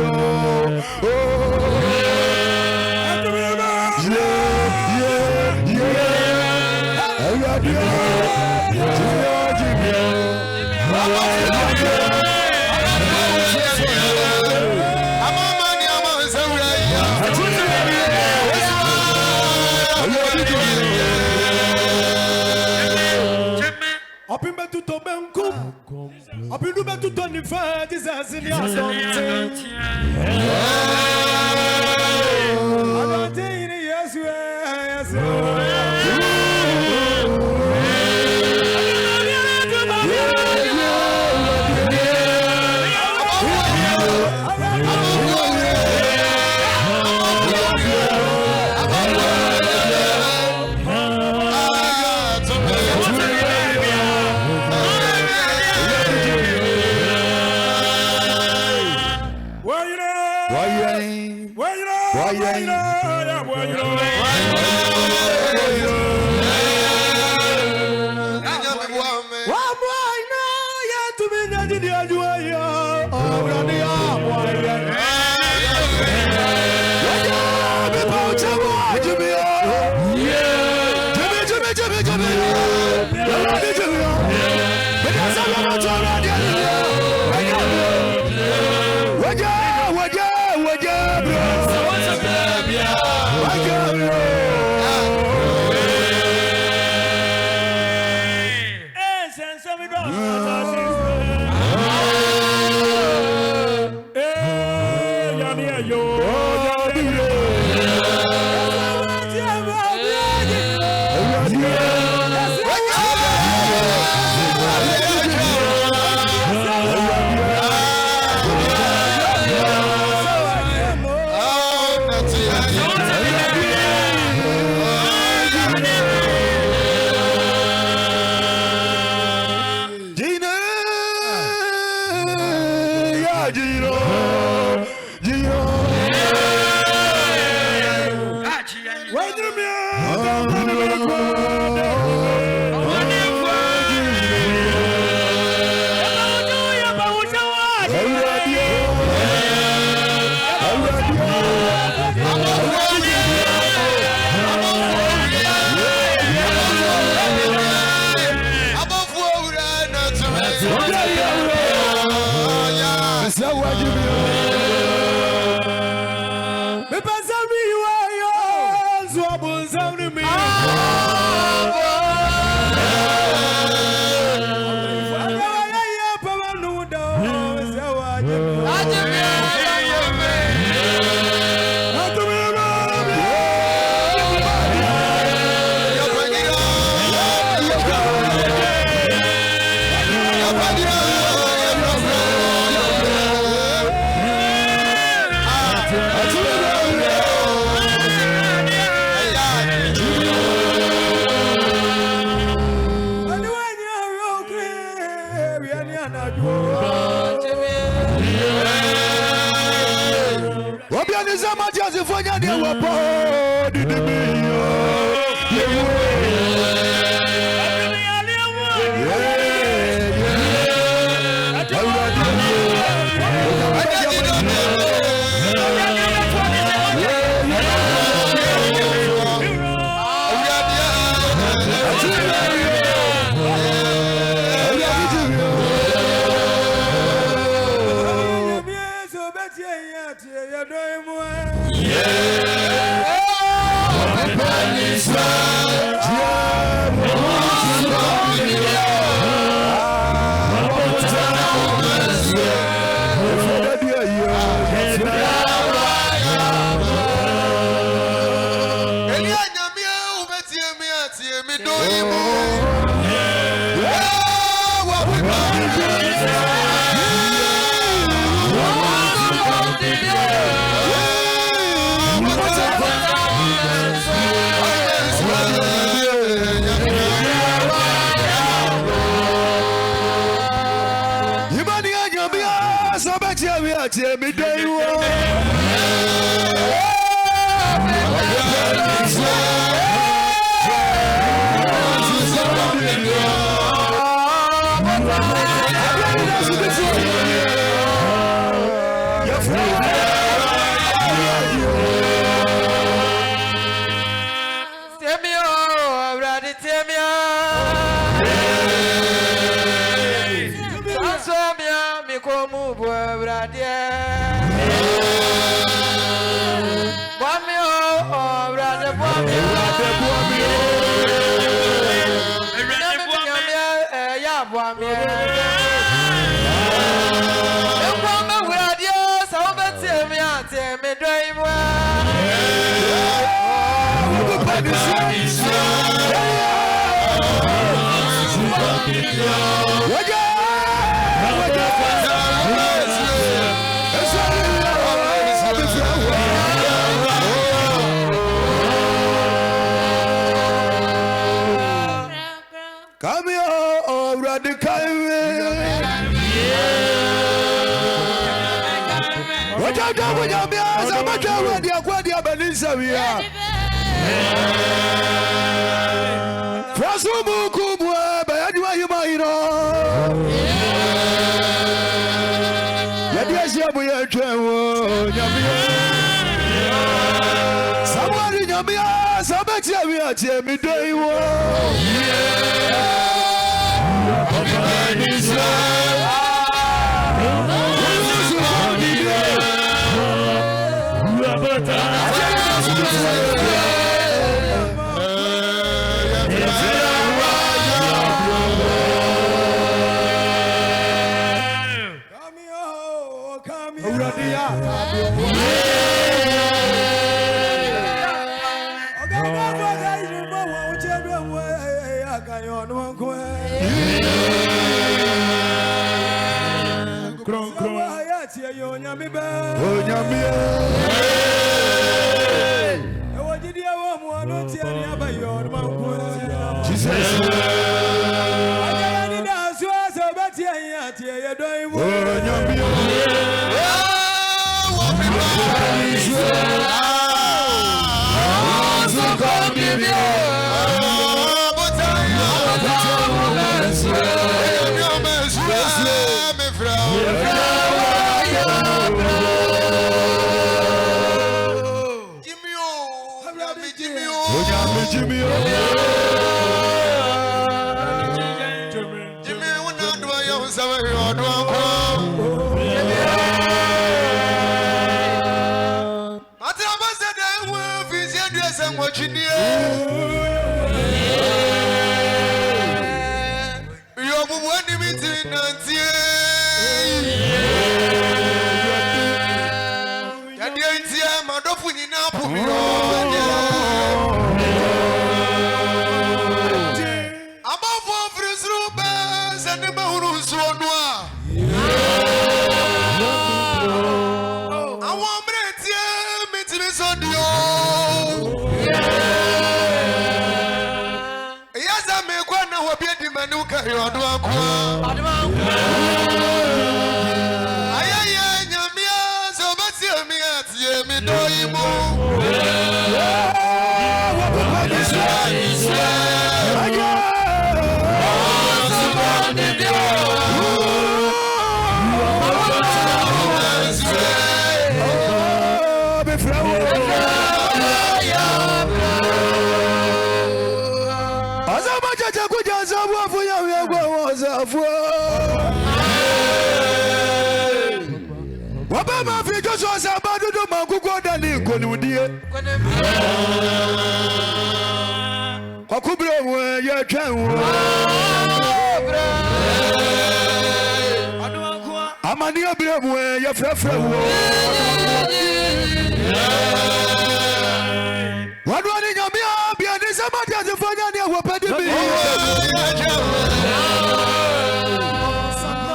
Opimba tuto benku, opimba tuto ni fa Jesus ni asante. Adonte ni Yesu Yesu. Come here, oh, radical. What I do with your beers, I'm a girl with the aquadia Benisa. Frasumu Kumwa, but you might know. Yes, you are someone in your beer, some me day.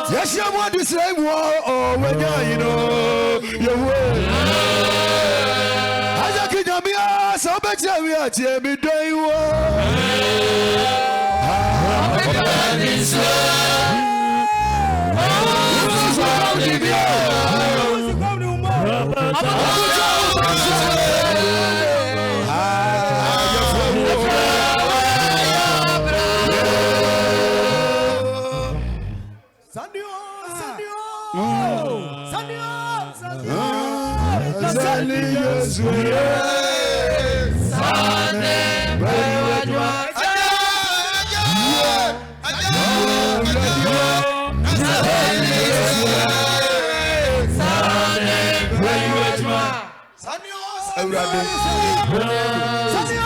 Yes, you want the same war, or when you know your way. As I can be asked, I'll bet you are Jimmy Day. Sunday,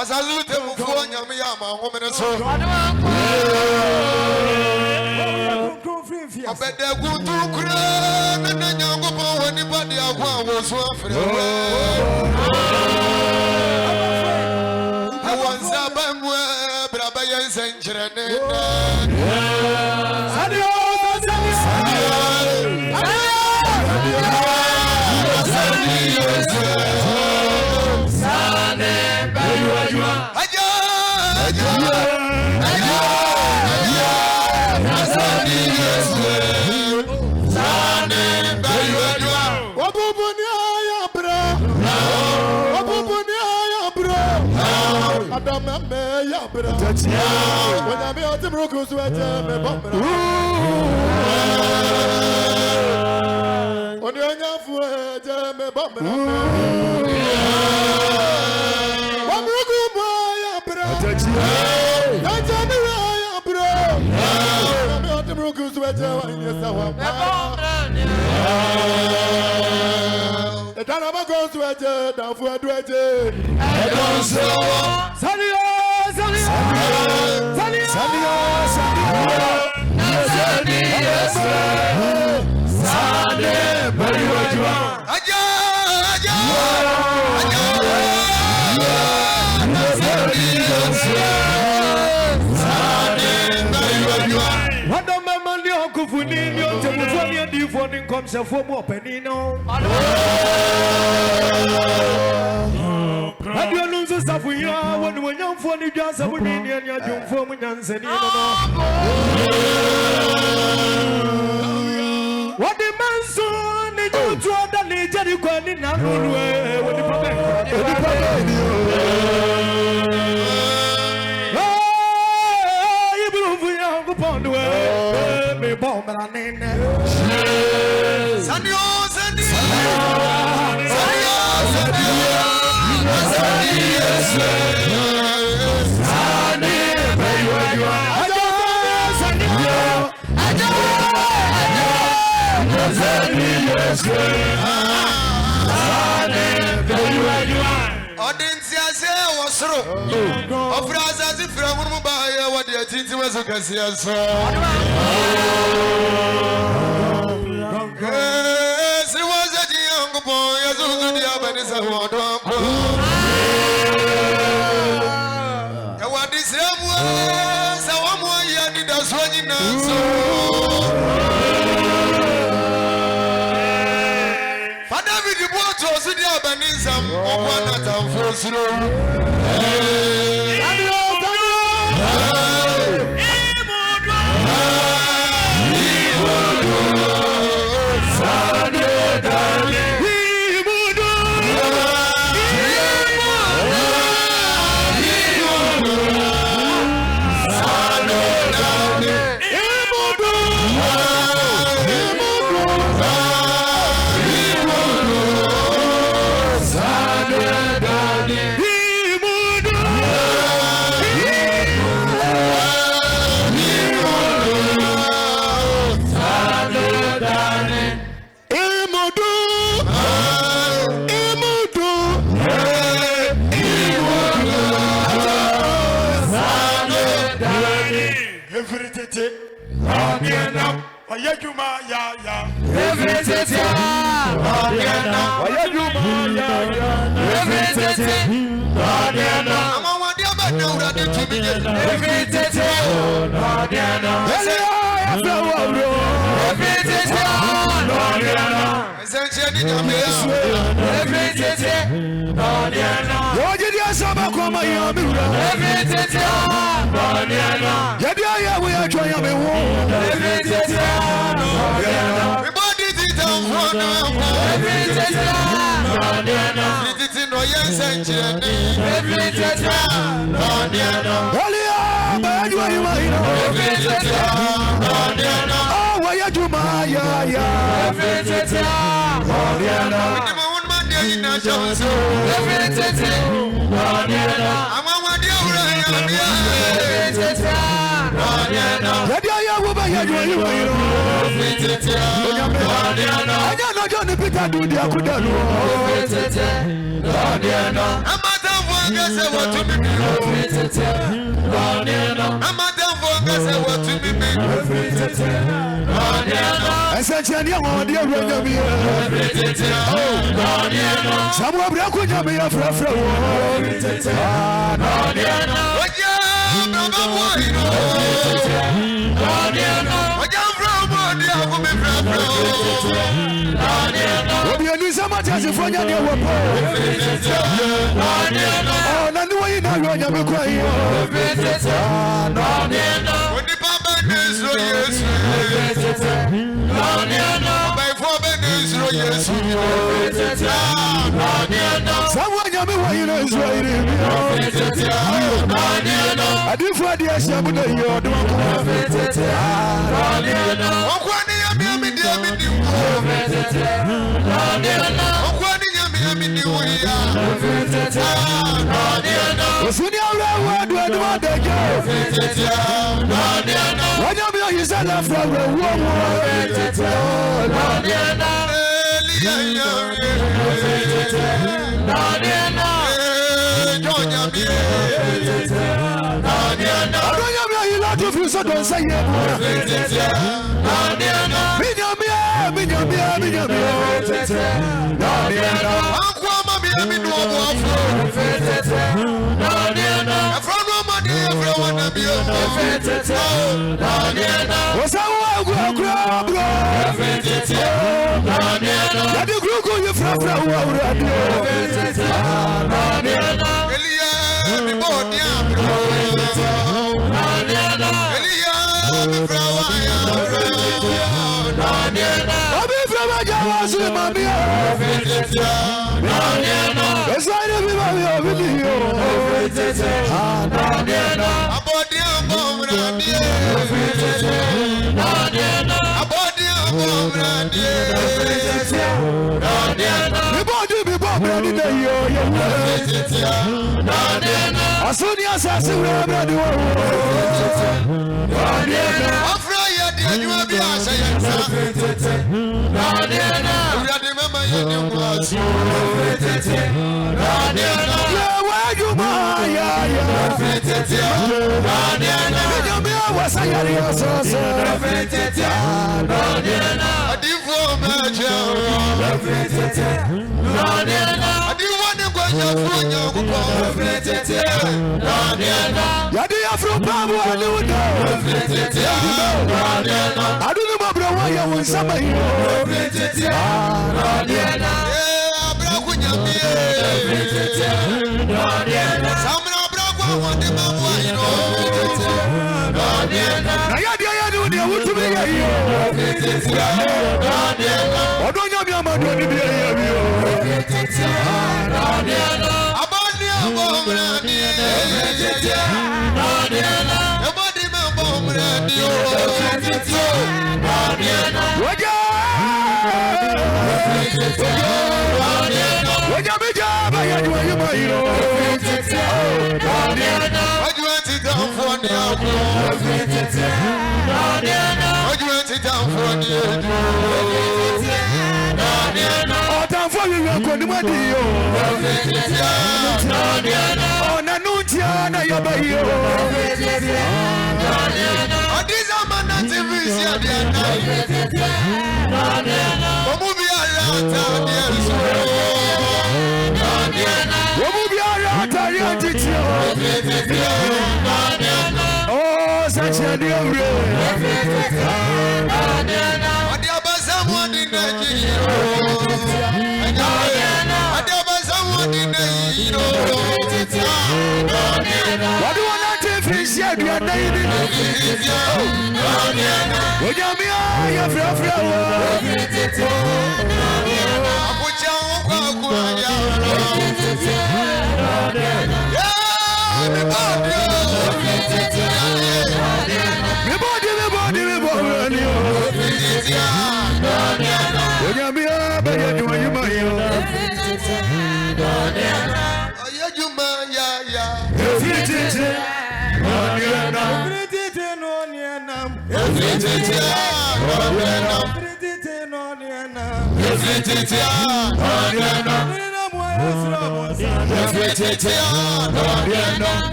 Azalute mufo nyame ya ma homene so. Obede gutu kura na nyango po woni bade agwa wo so afre. Awanza bamwe braba yensen chirene. Sadio what the man so need you to the legend going in what the problem you believe we are upon the way me bomb and gase watu mimi. Amadambo gase watu mimi. Essentially, I want the Rogami. Someone broke with me a frafro. I do for the Ashabu. Don't say it.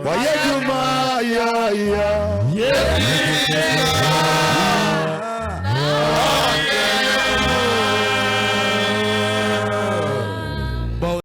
Why you